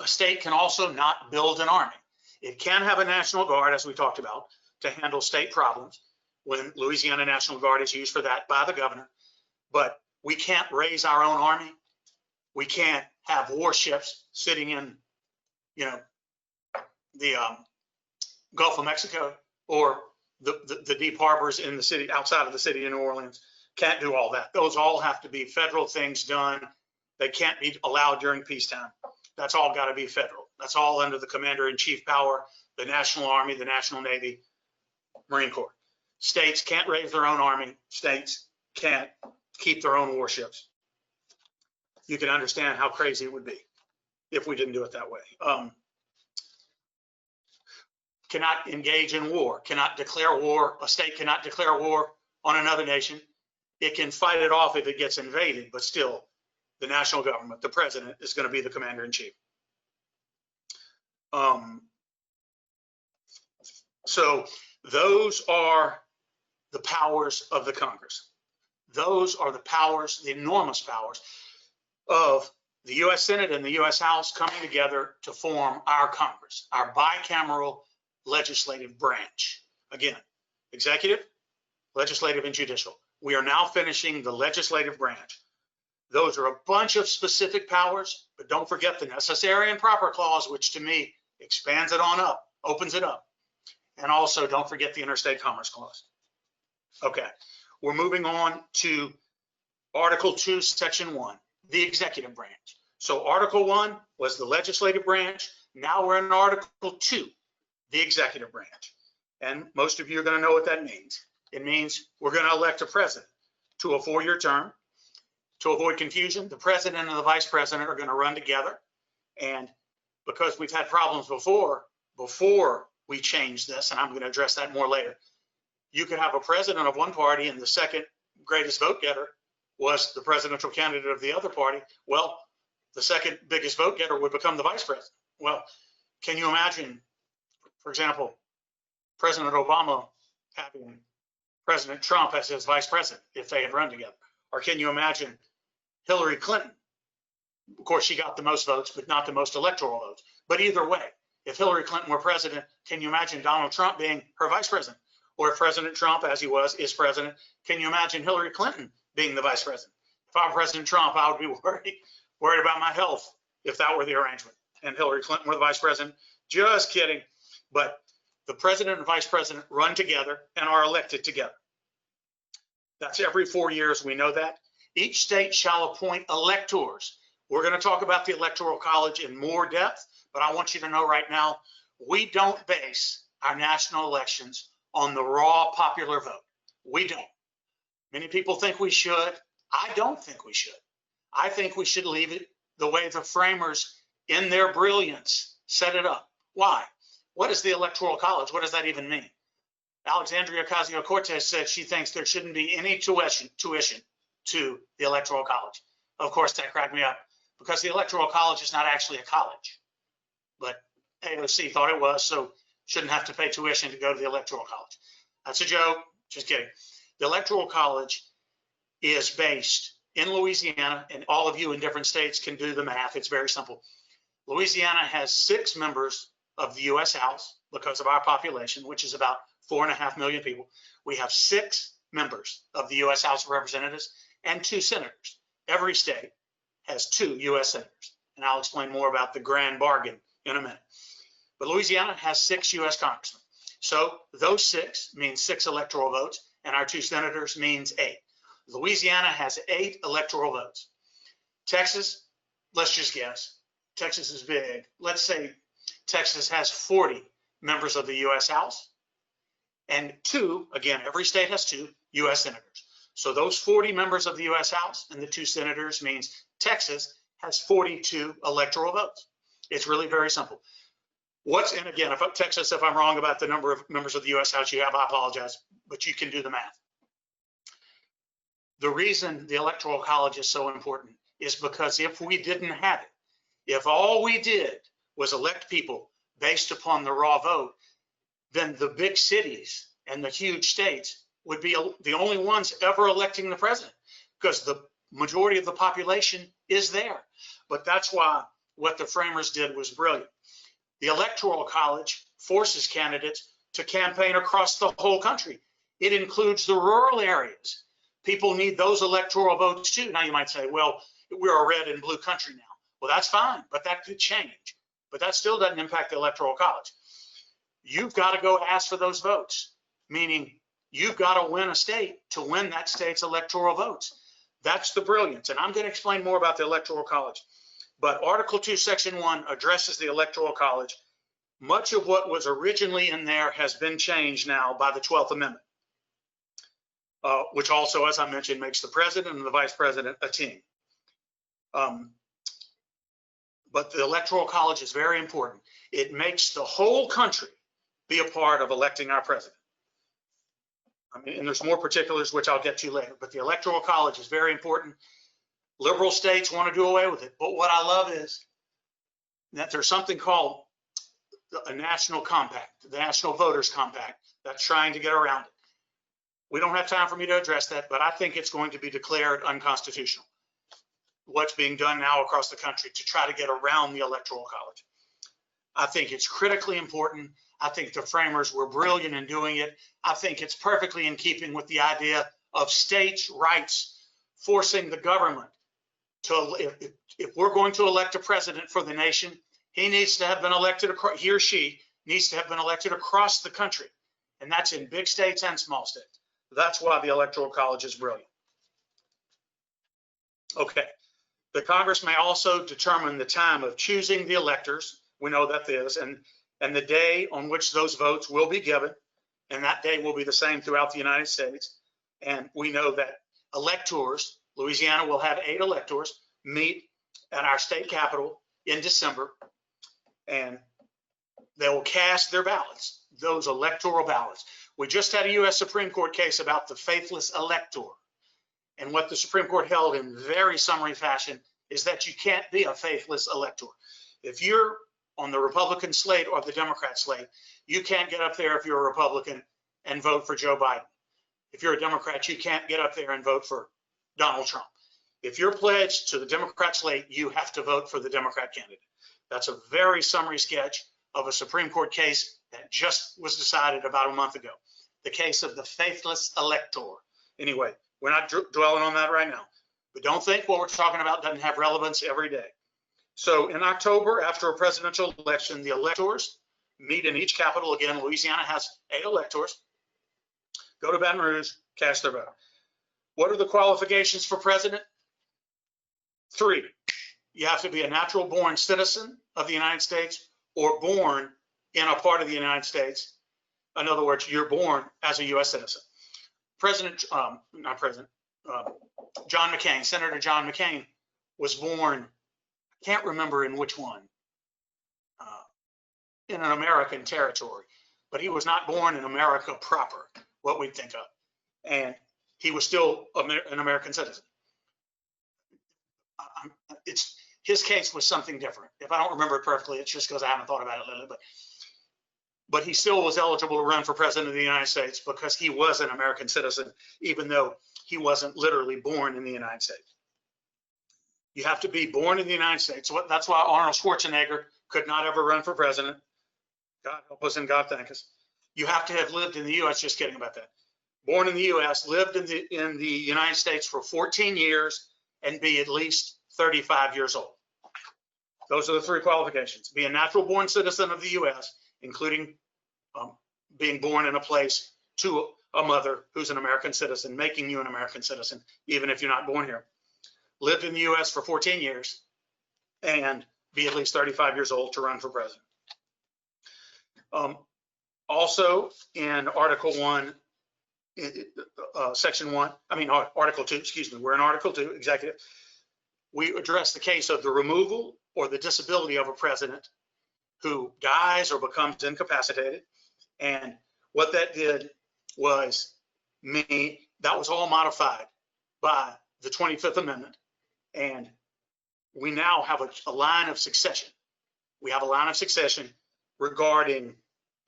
A state can also not build an army. It can have a National Guard, as we talked about, to handle state problems, when Louisiana National Guard is used for that by the governor. But we can't raise our own army. We can't have warships sitting in, the Gulf of Mexico, or the deep harbors in the city, outside of the city of New Orleans. Can't do all that. Those all have to be federal things done. They can't be allowed during peacetime. That's all got to be federal. That's all under the commander-in-chief power, the National Army, the National Navy, Marine Corps. States can't raise their own army. States can't keep their own warships. You can understand how crazy it would be if we didn't do it that way. Cannot engage in war, cannot declare war. A state cannot declare war on another nation. It can fight it off if it gets invaded, but still, the national government, the president, is going to be the commander-in-chief. So those are the powers of the Congress. Those are the powers, the enormous powers of the U.S. Senate and the U.S. House coming together to form our Congress, our bicameral legislative branch. Again, executive, legislative, and judicial. We are now finishing the legislative branch. Those are a bunch of specific powers, but don't forget the necessary and proper clause, which to me expands it on up, opens it up. And also don't forget the interstate commerce clause. Okay, we're moving on to Article 2, Section 1, the executive branch. So Article 1 was the legislative branch. Now we're in Article 2, the executive branch. And most of you are going to know what that means. It means we're going to elect a president to a 4-year term. To avoid confusion, the president and the vice president are going to run together. And because we've had problems before we change this, and I'm going to address that more later, you could have a president of one party and the second greatest vote getter was the presidential candidate of the other party. Well, the second biggest vote getter would become the vice president. Well, can you imagine, for example, President Obama having President Trump as his vice president if they had run together? Or can you imagine Hillary Clinton? Of course, she got the most votes, but not the most electoral votes. But either way, if Hillary Clinton were president, can you imagine Donald Trump being her vice president? Or if President Trump, as he was, is president, can you imagine Hillary Clinton being the vice president? If I were President Trump, I would be worried about my health if that were the arrangement. And Hillary Clinton were the vice president. Just kidding. But the president and vice president run together and are elected together. That's every 4 years. We know that. Each state shall appoint electors. We're going to talk about the Electoral College in more depth, but I want you to know right now, we don't base our national elections on the raw popular vote. We don't. Many people think we should. I don't think we should. I think we should leave it the way the framers, in their brilliance, set it up. Why? What is the Electoral College? What does that even mean? Alexandria Ocasio-Cortez said she thinks there shouldn't be any tuition to the Electoral College. Of course, that cracked me up because the Electoral College is not actually a college, but AOC thought it was, so shouldn't have to pay tuition to go to the Electoral College. That's a joke. Just kidding. The Electoral College is based in Louisiana, and all of you in different states can do the math. It's very simple. Louisiana has 6 members of the U.S. House because of our population, which is about 4.5 million people. We have 6 members of the U.S. House of Representatives and 2 senators. Every state has 2 U.S. senators, and I'll explain more about the grand bargain in a minute. But Louisiana has 6 U.S. congressmen. So those 6 means 6 electoral votes, and our 2 senators means 8. Louisiana has 8 electoral votes. Texas, let's just guess. Texas is big. Let's say Texas has 40 members of the U.S. House and 2, again, every state has 2 U.S. senators. So those 40 members of the U.S. House and the 2 senators means Texas has 42 electoral votes. It's really very simple. And again, Texas, if I'm wrong about the number of members of the U.S. House you have, I apologize, but you can do the math. The reason the Electoral College is so important is because if we didn't have it, if all we did was elect people based upon the raw vote, then the big cities and the huge states would be the only ones ever electing the president because the majority of the population is there. But that's why what the framers did was brilliant. The Electoral College forces candidates to campaign across the whole country. It includes the rural areas. People need those electoral votes too. Now you might say, well, we're a red and blue country now. Well, that's fine, but that could change. But that still doesn't impact the Electoral College. You've got to go ask for those votes, meaning you've got to win a state to win that state's electoral votes. That's the brilliance. And I'm going to explain more about the Electoral College. But Article 2, Section 1 addresses the Electoral College. Much of what was originally in there has been changed now by the 12th Amendment, which also, as I mentioned, makes the president and the vice president a team. But the Electoral College is very important. It makes the whole country be a part of electing our president. I mean, and there's more particulars, which I'll get to later, but the Electoral College is very important. Liberal states want to do away with it. But what I love is that there's something called a national compact, the National Voters Compact, that's trying to get around it. We don't have time for me to address that, but I think it's going to be declared unconstitutional. What's being done now across the country to try to get around the Electoral College. I think it's critically important. I think the framers were brilliant in doing it. I think it's perfectly in keeping with the idea of states' rights, forcing the government to, if we're going to elect a president for the nation, he needs to have been elected, he or she needs to have been elected across the country. And that's in big states and small states. That's why the Electoral College is brilliant. Okay. The Congress may also determine the time of choosing the electors. We know that is, and the day on which those votes will be given, and that day will be the same throughout the United States. And we know that electors, Louisiana will have 8 electors meet at our state capitol in December, and they will cast their ballots, those electoral ballots. We just had a U.S. Supreme Court case about the faithless elector. And what the Supreme Court held in very summary fashion is that you can't be a faithless elector. If you're on the Republican slate or the Democrat slate, you can't get up there if you're a Republican and vote for Joe Biden. If you're a Democrat, you can't get up there and vote for Donald Trump. If you're pledged to the Democrat slate, you have to vote for the Democrat candidate. That's a very summary sketch of a Supreme Court case that just was decided about a month ago. The case of the faithless elector. Anyway, we're not dwelling on that right now. But don't think what we're talking about doesn't have relevance every day. So in October, after a presidential election, the electors meet in each capital. Again, Louisiana has 8 electors. Go to Baton Rouge, cast their vote. What are the qualifications for president? 3. You have to be a natural born citizen of the United States or born in a part of the United States. In other words, you're born as a U.S. citizen. John McCain, Senator John McCain was born, I can't remember in which one, in an American territory, but he was not born in America proper, what we'd think of. And he was still an American citizen. His case was something different. If I don't remember it perfectly, it's just because I haven't thought about it lately. But he still was eligible to run for president of the United States because he was an American citizen, even though he wasn't literally born in the United States. You have to be born in the United States. That's why Arnold Schwarzenegger could not ever run for president. God help us and God thank us. You have to have lived in the U.S. Just kidding about that. Born in the U.S., lived in the United States for 14 years, and be at least 35 years old. Those are the 3 qualifications. Be a natural born citizen of the U.S., including being born in a place to a mother who's an American citizen, making you an American citizen, even if you're not born here. Lived in the U.S. for 14 years, and be at least 35 years old to run for president. Also, in Article 1, Section 1, Article 2, excuse me, we're in Article 2, Executive. We address the case of the removal or the disability of a president who dies or becomes incapacitated. And what that did was that was all modified by the 25th Amendment. And we now have a line of succession. We have a line of succession regarding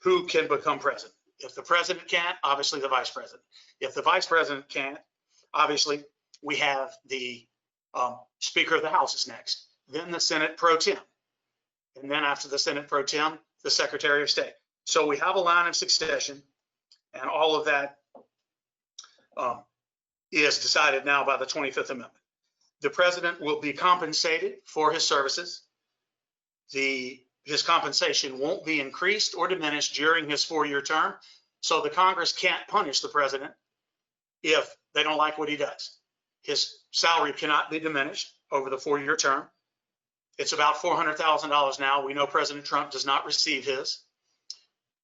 who can become president. If the president can't, obviously the vice president. If the vice president can't, obviously we have the Speaker of the House is next, then the Senate pro tem. And then after the Senate pro tem, the Secretary of State. So we have a line of succession, and all of that is decided now by the 25th Amendment. The president will be compensated for his services. His compensation won't be increased or diminished during his 4-year term. So the Congress can't punish the president if they don't like what he does. His salary cannot be diminished over the 4-year term. It's about $400,000 now. We know President Trump does not receive his.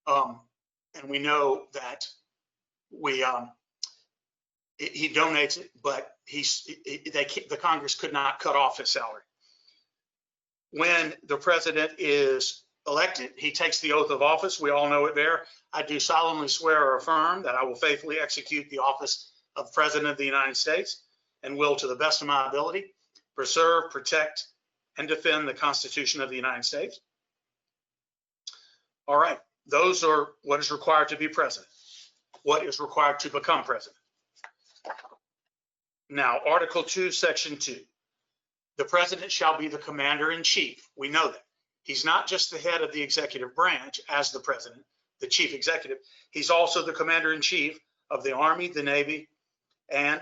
And we know that he donates it, but the Congress could not cut off his salary. When the president is elected, he takes the oath of office. We all know it there. I do solemnly swear or affirm that I will faithfully execute the office of President of the United States and will, to the best of my ability, preserve, protect, and defend the Constitution of the United States. All right, those are what is required to be president. What is required to become president? Now, Article 2, Section 2. The president shall be the commander-in-chief. We know that. He's not just the head of the executive branch as the president, the chief executive. He's also the commander-in-chief of the Army, the Navy, and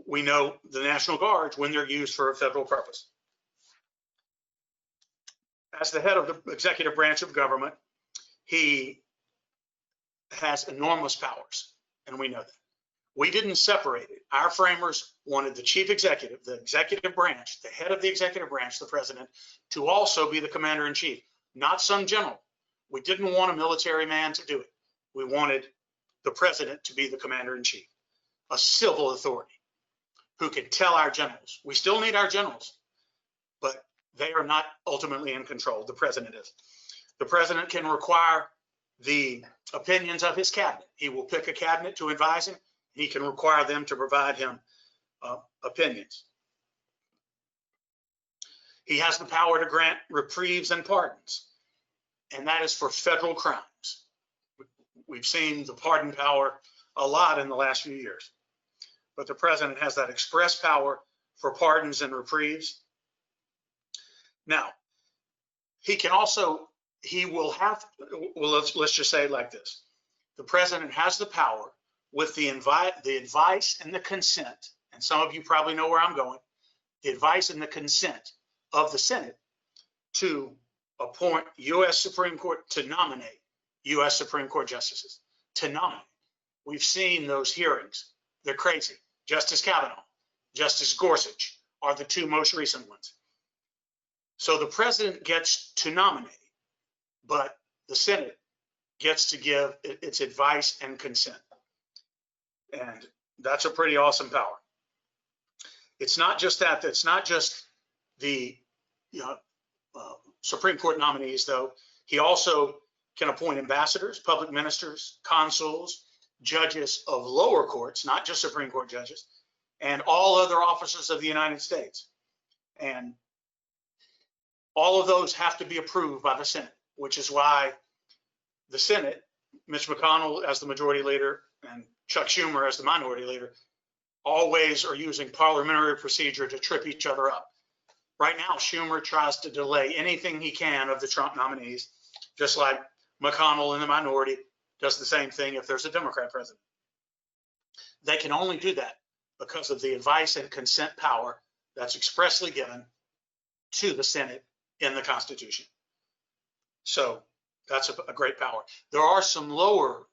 we know the National Guards when they're used for a federal purpose. As the head of the executive branch of government, he has enormous powers, and we know that. We didn't separate it. Our framers wanted the chief executive, the executive branch, the head of the executive branch, the president, to also be the commander-in-chief, not some general. We didn't want a military man to do it. We wanted the president to be the commander-in-chief, a civil authority who can tell our generals. We still need our generals, but they are not ultimately in control. The president is. The president can require the opinions of his cabinet. He will pick a cabinet to advise him. He can require them to provide him opinions. He has the power to grant reprieves and pardons, and that is for federal crimes. We've seen the pardon power a lot in the last few years, but the president has that express power for pardons and reprieves. Now, he can also, let's just say it like this. The president has the power with the advice and the consent and some of you probably know where I'm going, the advice and the consent of the Senate to appoint U.S. Supreme Court, to nominate U.S. Supreme Court justices, to nominate. We've seen those hearings. They're crazy. Justice Kavanaugh, Justice Gorsuch are the two most recent ones. So the president gets to nominate, but the Senate gets to give its advice and consent. And that's a pretty awesome power. It's not just that. It's not just the Supreme Court nominees, though. He also can appoint ambassadors, public ministers, consuls, judges of lower courts, not just Supreme Court judges, and all other officers of the United States. And all of those have to be approved by the Senate, which is why the Senate, Mitch McConnell as the majority leader and Chuck Schumer as the minority leader, always are using parliamentary procedure to trip each other up. Right now, Schumer tries to delay anything he can of the Trump nominees, just like McConnell in the minority does the same thing if there's a Democrat president. They can only do that because of the advice and consent power that's expressly given to the Senate in the Constitution. So that's a great power. There are some lower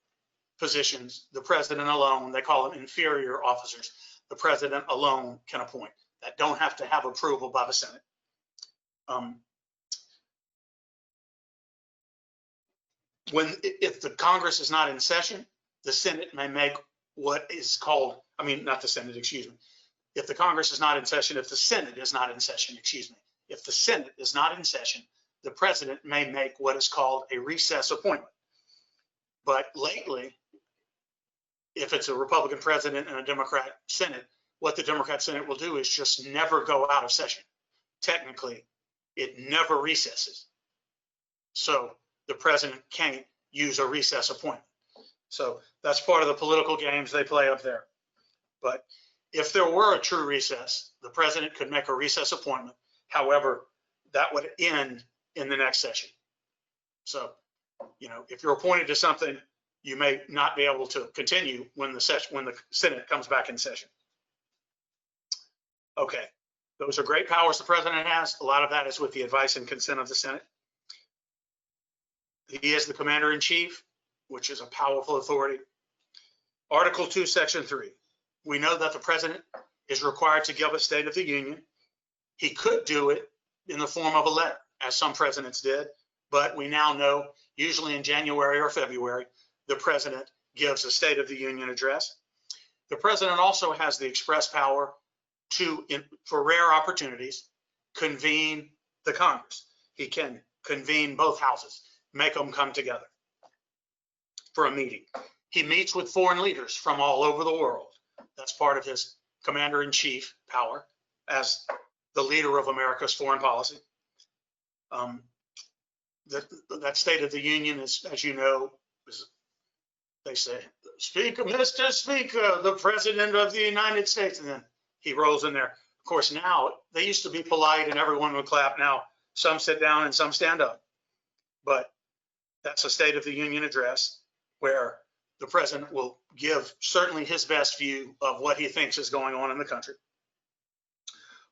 positions the president alone, they call them inferior officers, the president alone can appoint, that don't have to have approval by the Senate. If the Congress is not in session, the Senate may make what is called, not the Senate, excuse me. If the Congress is not in session, if the Senate is not in session, excuse me, if the Senate is not in session, the president may make what is called a recess appointment. But lately, if it's a Republican president and a Democrat Senate, what the Democrat Senate will do is just never go out of session. Technically, it never recesses. So the president can't use a recess appointment. So that's part of the political games they play up there. But if there were a true recess, the president could make a recess appointment. However, that would end in the next session. So, if you're appointed to something, you may not be able to continue when the Senate comes back in session. Okay, those are great powers the president has. A lot of that is with the advice and consent of the Senate. He is the commander-in-chief, which is a powerful authority. Article 2, Section 3. We know that the president is required to give a State of the Union. He could do it in the form of a letter, as some presidents did, but we now know, usually in January or February, the president gives a State of the Union address. The president also has the express power to, for rare opportunities, convene the Congress. He can convene both houses, make them come together for a meeting. He meets with foreign leaders from all over the world. That's part of his commander-in-chief power as the leader of America's foreign policy. That State of the Union is, as you know, they say, Speaker, Mr. Speaker, the President of the United States, and then he rolls in there. Of course, now, they used to be polite and everyone would clap. Now, some sit down and some stand up. But that's a State of the Union address where the president will give certainly his best view of what he thinks is going on in the country.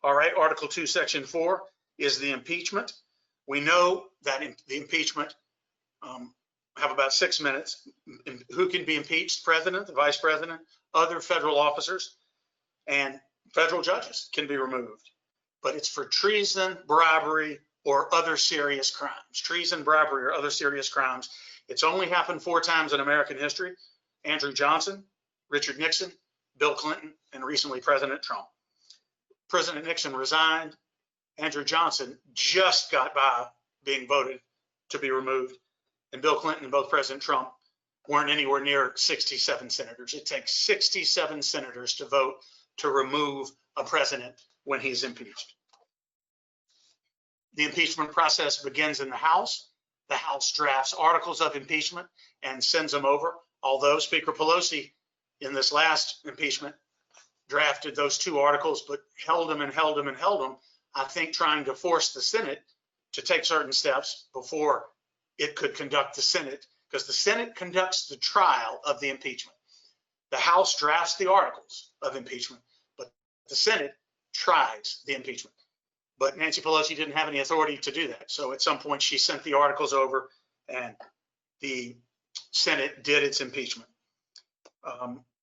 All right, Article 2, Section 4 is the impeachment. We know that the impeachment have about 6 minutes. Who can be impeached? President, the vice president, other federal officers, and federal judges can be removed. But it's for treason, bribery, or other serious crimes. Treason, bribery, or other serious crimes. It's only happened 4 times in American history. Andrew Johnson, Richard Nixon, Bill Clinton, and recently President Trump. President Nixon resigned. Andrew Johnson just got by being voted to be removed. And Bill Clinton and both President Trump weren't anywhere near 67 senators. It takes 67 senators to vote to remove a president when he's impeached. The impeachment process begins in the House. The House drafts articles of impeachment and sends them over. Although Speaker Pelosi in this last impeachment drafted those 2 articles, but held them, I think trying to force the Senate to take certain steps before it could conduct the Senate, because the Senate conducts the trial of the impeachment. The House drafts the articles of impeachment, but the Senate tries the impeachment. But Nancy Pelosi didn't have any authority to do that. So at some point she sent the articles over and the Senate did its impeachment.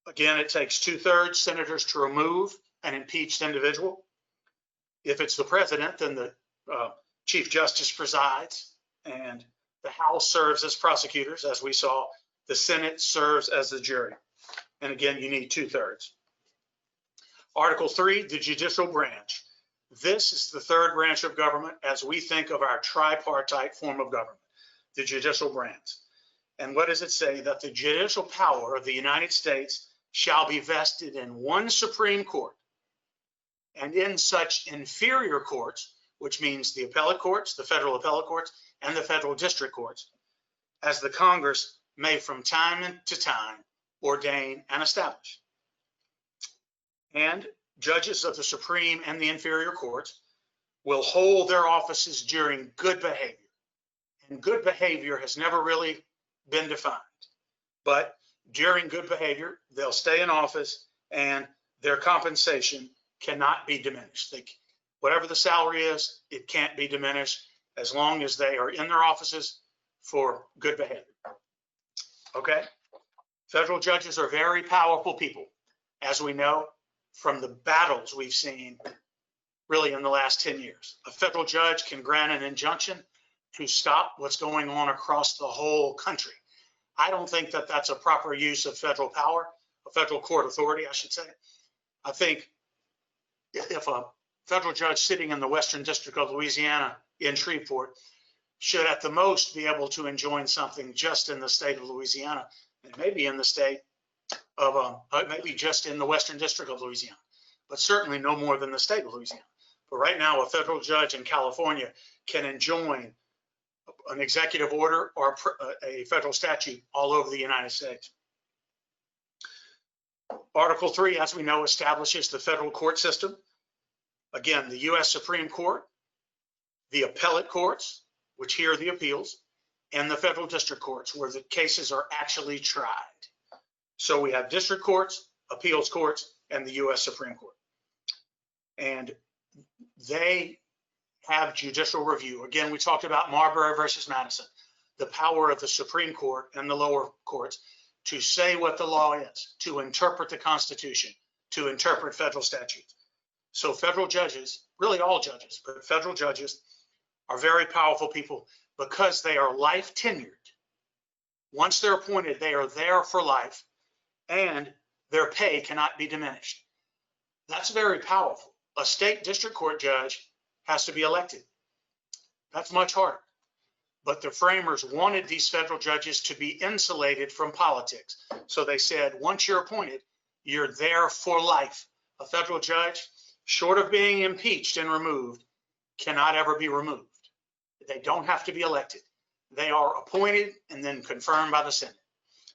Again, it takes 2/3 senators to remove an impeached individual. If it's the president, then the Chief Justice presides and the House serves as prosecutors, as we saw. The Senate serves as the jury. And again, you need 2/3. Article 3, the judicial branch. This is the third branch of government as we think of our tripartite form of government, the judicial branch. And what does it say? That the judicial power of the United States shall be vested in one Supreme Court and in such inferior courts, which means the appellate courts, the federal appellate courts, and the federal district courts, as the Congress may from time to time ordain and establish. And judges of the Supreme and the inferior courts will hold their offices during good behavior. And good behavior has never really been defined. But during good behavior, they'll stay in office and their compensation cannot be diminished. Whatever the salary is, it can't be diminished as long as they are in their offices for good behavior. Okay? Federal judges are very powerful people, as we know from the battles we've seen really in the last 10 years. A federal judge can grant an injunction to stop what's going on across the whole country. I don't think that that's a proper use of federal power, a federal court authority, I should say. I think if a federal judge sitting in the Western District of Louisiana in Shreveport should at the most be able to enjoin something just in the state of Louisiana, and maybe in the state of, maybe just in the Western District of Louisiana, but certainly no more than the state of Louisiana. But right now, a federal judge in California can enjoin an executive order or a federal statute all over the United States. Article 3, as we know, establishes the federal court system. Again, the U.S. Supreme Court, the appellate courts, which hear the appeals, and the federal district courts, where the cases are actually tried. So we have district courts, appeals courts, and the U.S. Supreme Court. And they have judicial review. Again, we talked about Marbury versus Madison, the power of the Supreme Court and the lower courts to say what the law is, to interpret the Constitution, to interpret federal statutes. So federal judges, really all judges, but federal judges are very powerful people because they are life tenured. Once they're appointed, they are there for life and their pay cannot be diminished. That's very powerful. A state district court judge has to be elected. That's much harder. But the framers wanted these federal judges to be insulated from politics. So they said, once you're appointed, you're there for life. A federal judge, short of being impeached and removed, cannot ever be removed. They don't have to be elected. They are appointed and then confirmed by the Senate.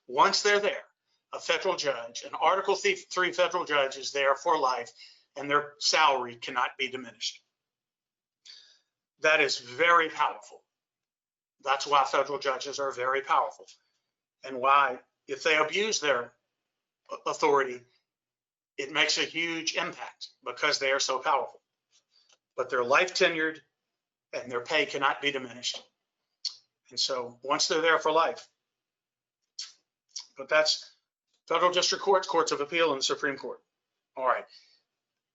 Once they're there, a federal judge, an Article 3 federal judge is there for life and their salary cannot be diminished. That is very powerful. That's why federal judges are very powerful and why if they abuse their authority, it makes a huge impact because they are so powerful. But they're life tenured and their pay cannot be diminished. And so once they're there for life, but that's federal district courts, courts of appeal, and the Supreme Court. All right,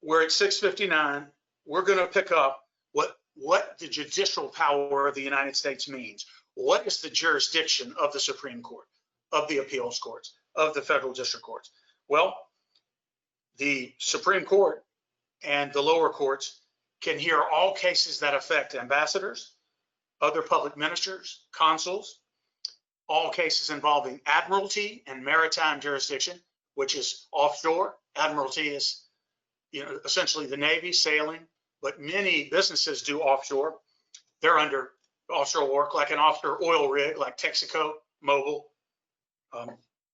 we're at 6:59. We're going to pick up what the judicial power of the United States means. What is the jurisdiction of the Supreme Court, of the appeals courts, of the federal district courts? Well, the Supreme Court and the lower courts can hear all cases that affect ambassadors, other public ministers, consuls, all cases involving admiralty and maritime jurisdiction, which is offshore. Admiralty is, essentially the Navy sailing, but many businesses do offshore. They're under offshore work, like an offshore oil rig, like Texaco, Mobil,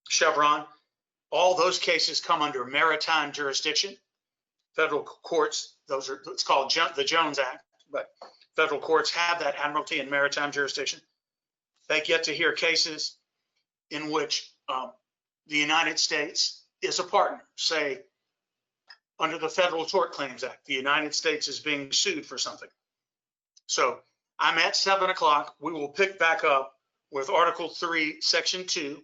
Chevron. All those cases come under maritime jurisdiction. Federal courts, it's called the Jones Act, but federal courts have that admiralty and maritime jurisdiction. They get to hear cases in which the United States is a partner, say under the Federal Tort Claims Act. The United States is being sued for something. So I'm at 7 o'clock. We will pick back up with Article 3, Section 2,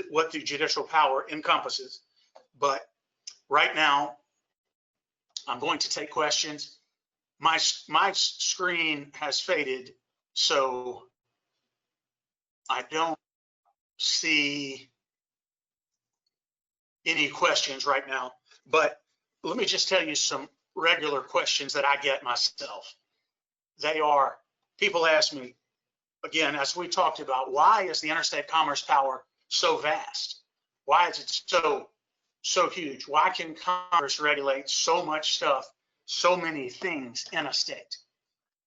what the judicial power encompasses. But right now, I'm going to take questions. My screen has faded, so I don't see any questions right now. But let me just tell you some regular questions that I get myself. They are, people ask me, again, as we talked about, why is the interstate commerce power so vast? Why is it so huge? Why can Congress regulate so much stuff, so many things in a state?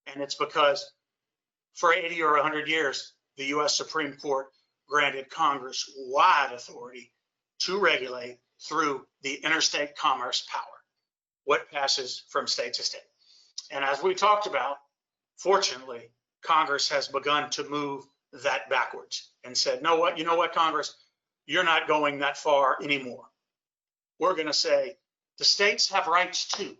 And it's because for 80 or 100 years, the US Supreme Court granted Congress wide authority to regulate through the interstate commerce power, what passes from state to state. And as we talked about, fortunately, Congress has begun to move that backwards and said, you know what, Congress, you're not going that far anymore. We're going to say the states have rights too.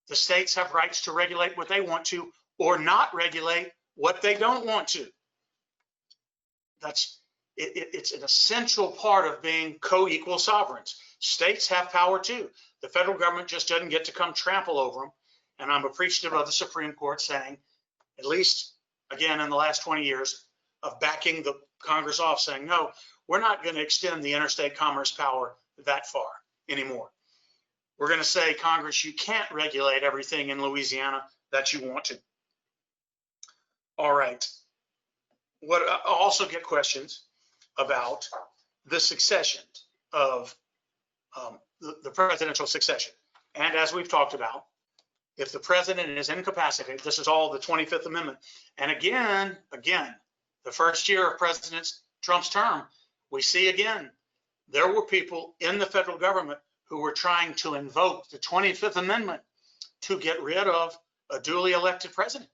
The states have rights to regulate what they want to or not regulate what they don't want to. It's an essential part of being co-equal sovereigns. States have power too. The federal government just doesn't get to come trample over them. And I'm appreciative of the Supreme Court saying, at least again in the last 20 years, of backing the Congress off, saying, no, we're not going to extend the interstate commerce power that far anymore. We're going to say, Congress, you can't regulate everything in Louisiana that you want to. All right. What I also get questions about the succession of the presidential succession. And as we've talked about, if the president is incapacitated, this is all the 25th Amendment. And again, the first year of President Trump's term, we see again, there were people in the federal government who were trying to invoke the 25th Amendment to get rid of a duly elected president.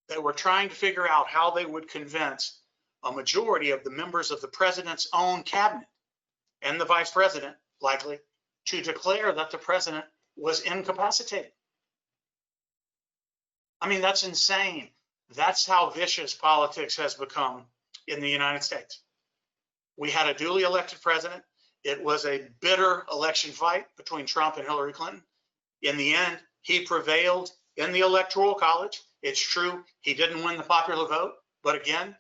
They were trying to figure out how they would convince a majority of the members of the president's own cabinet and the vice president, likely, to declare that the president was incapacitated. I mean, that's insane. That's how vicious politics has become in the United States. We had a duly elected president. It was a bitter election fight between Trump and Hillary Clinton. In the end, he prevailed in the Electoral College. It's true, he didn't win the popular vote. But again,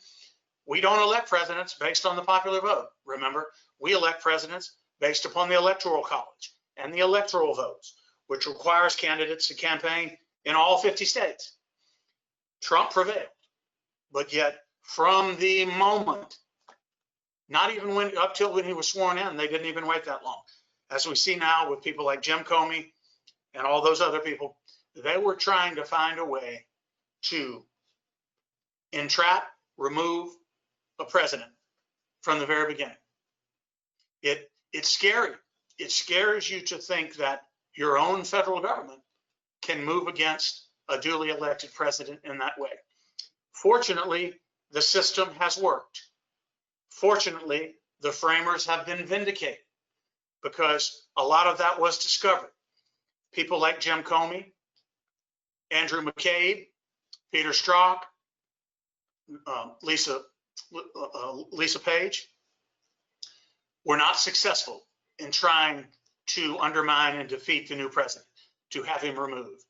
we don't elect presidents based on the popular vote. Remember, we elect presidents based upon the Electoral College and the electoral votes, which requires candidates to campaign in all 50 states. Trump prevailed, but yet from the moment, not even up till when he was sworn in, they didn't even wait that long. As we see now with people like Jim Comey and all those other people, they were trying to find a way to entrap, remove a president from the very beginning. It's scary. It scares you to think that your own federal government can move against a duly elected president in that way. Fortunately, the system has worked. Fortunately, the framers have been vindicated because a lot of that was discovered. People like Jim Comey, Andrew McCabe, Peter Strzok, Lisa Page were not successful in trying to undermine and defeat the new president, to have him removed,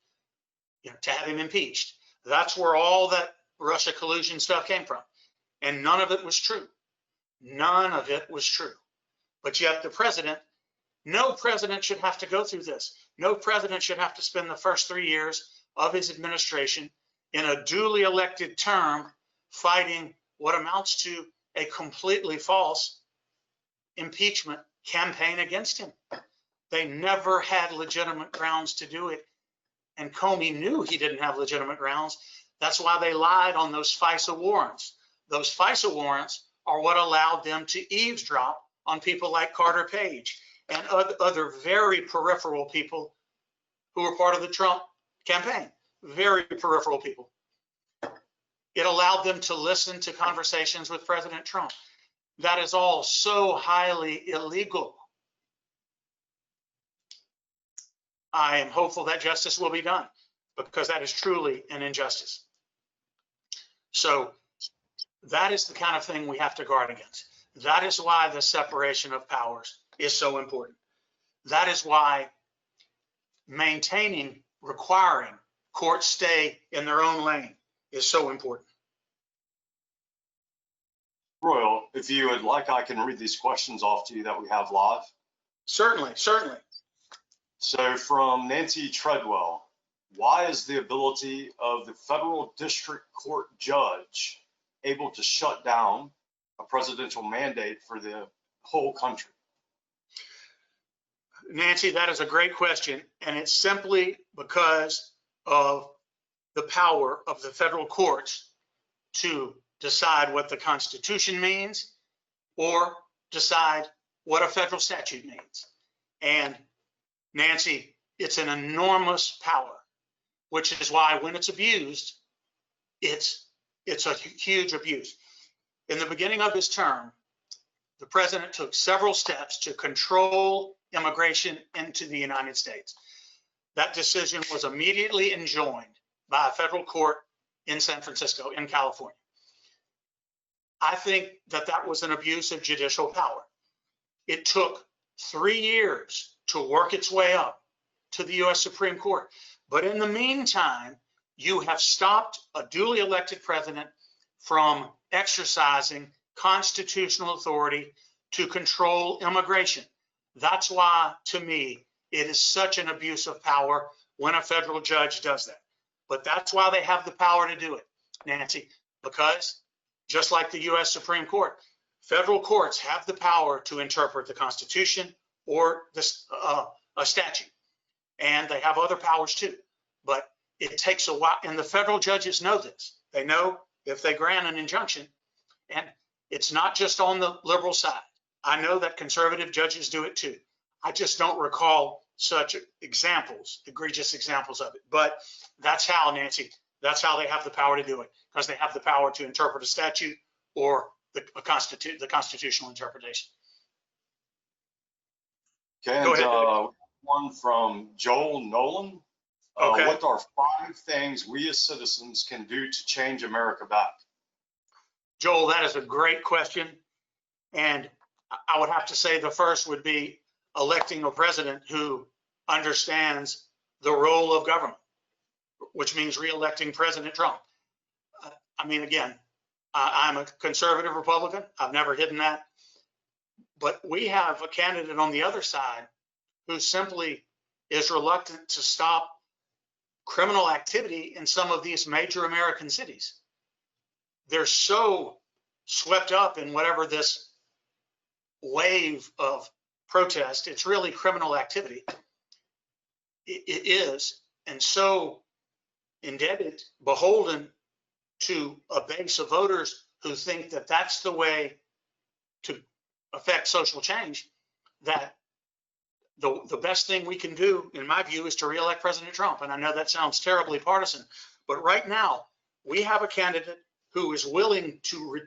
to have him impeached. That's where all that Russia collusion stuff came from. And none of it was true. None of it was true. But yet the president, no president should have to go through this. No president should have to spend the first 3 years of his administration in a duly elected term fighting what amounts to a completely false impeachment campaign against him. They never had legitimate grounds to do it. And Comey knew he didn't have legitimate grounds. That's why they lied on those FISA warrants. Those FISA warrants are what allowed them to eavesdrop on people like Carter Page and other very peripheral people who were part of the Trump campaign, very peripheral people. It allowed them to listen to conversations with President Trump. That is all so highly illegal. I am hopeful that justice will be done, because that is truly an injustice. So that is the kind of thing we have to guard against. That is why the separation of powers is so important. That is why requiring courts stay in their own lane is so important. Royal, if you would like, I can read these questions off to you that we have live. Certainly, certainly. So from Nancy Treadwell, why is the ability of the federal district court judge able to shut down a presidential mandate for the whole country? Nancy, that is a great question. And it's simply because of the power of the federal courts to decide what the Constitution means or decide what a federal statute means. And Nancy, it's an enormous power, which is why when it's abused, it's a huge abuse. In the beginning of his term, the president took several steps to control immigration into the United States. That decision was immediately enjoined by a federal court in San Francisco, in California. I think that was an abuse of judicial power. It took 3 years to work its way up to the US Supreme Court. But in the meantime, you have stopped a duly elected president from exercising constitutional authority to control immigration. That's why, to me, it is such an abuse of power when a federal judge does that. But that's why they have the power to do it, Nancy, because just like the US Supreme Court, federal courts have the power to interpret the Constitution or a statute. And they have other powers too. But it takes a while, and the federal judges know this. They know if they grant an injunction, and it's not just on the liberal side. I know that conservative judges do it too. I just don't recall such examples, egregious examples of it. But that's how, Nancy, that's how they have the power to do it, because they have the power to interpret a statute or the constitutional interpretation. Okay, and one from Joel Nolan. Okay. What are 5 things we as citizens can do to change America back? Joel, that is a great question. And I would have to say the first would be electing a president who understands the role of government, which means re-electing President Trump. I mean, again, I'm a conservative Republican. I've never hidden that. But we have a candidate on the other side who simply is reluctant to stop criminal activity in some of these major American cities. They're so swept up in whatever this wave of protest, it's really criminal activity. It is, and so indebted, beholden to a base of voters who think that that's the way to affect social change, that the best thing we can do, in my view, is to re-elect President Trump. And I know that sounds terribly partisan, but right now we have a candidate who is willing to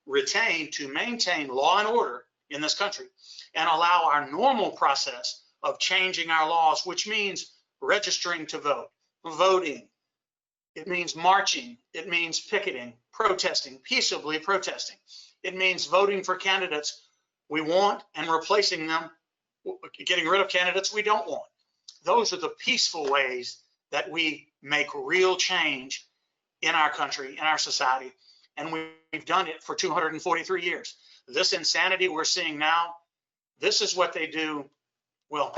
maintain law and order in this country and allow our normal process of changing our laws, which means registering to vote, voting. It means marching. It means picketing, protesting, peaceably protesting. It means voting for candidates we want and replacing them, getting rid of candidates we don't want. Those are the peaceful ways that we make real change in our country, in our society. And we've done it for 243 years. This insanity we're seeing now, this is what they do, well,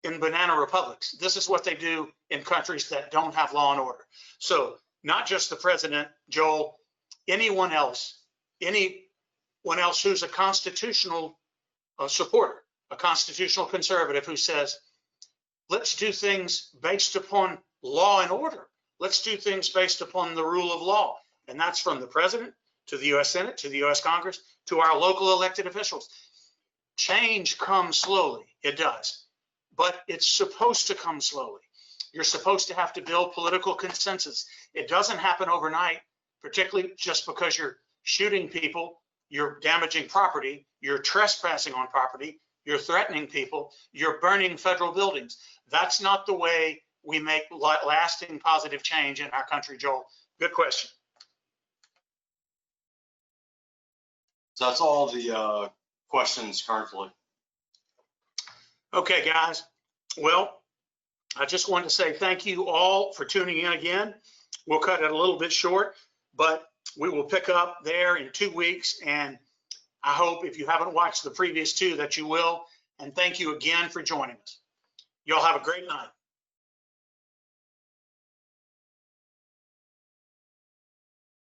in banana republics. This is what they do in countries that don't have law and order. So not just the president, Joel, anyone else who's a constitutional supporter, a constitutional conservative who says, let's do things based upon law and order. Let's do things based upon the rule of law. And that's from the president to the US Senate, to the US Congress, to our local elected officials. Change comes slowly, it does, but it's supposed to come slowly. You're supposed to have to build political consensus. It doesn't happen overnight, particularly just because you're shooting people, you're damaging property, you're trespassing on property, you're threatening people, you're burning federal buildings. That's not the way we make lasting positive change in our country, Joel. Good question. So that's all the questions currently. Okay, guys. Well, I just wanted to say thank you all for tuning in again. We'll cut it a little bit short, but we will pick up there in 2 weeks. And I hope if you haven't watched the previous two that you will. And thank you again for joining us. Y'all have a great night.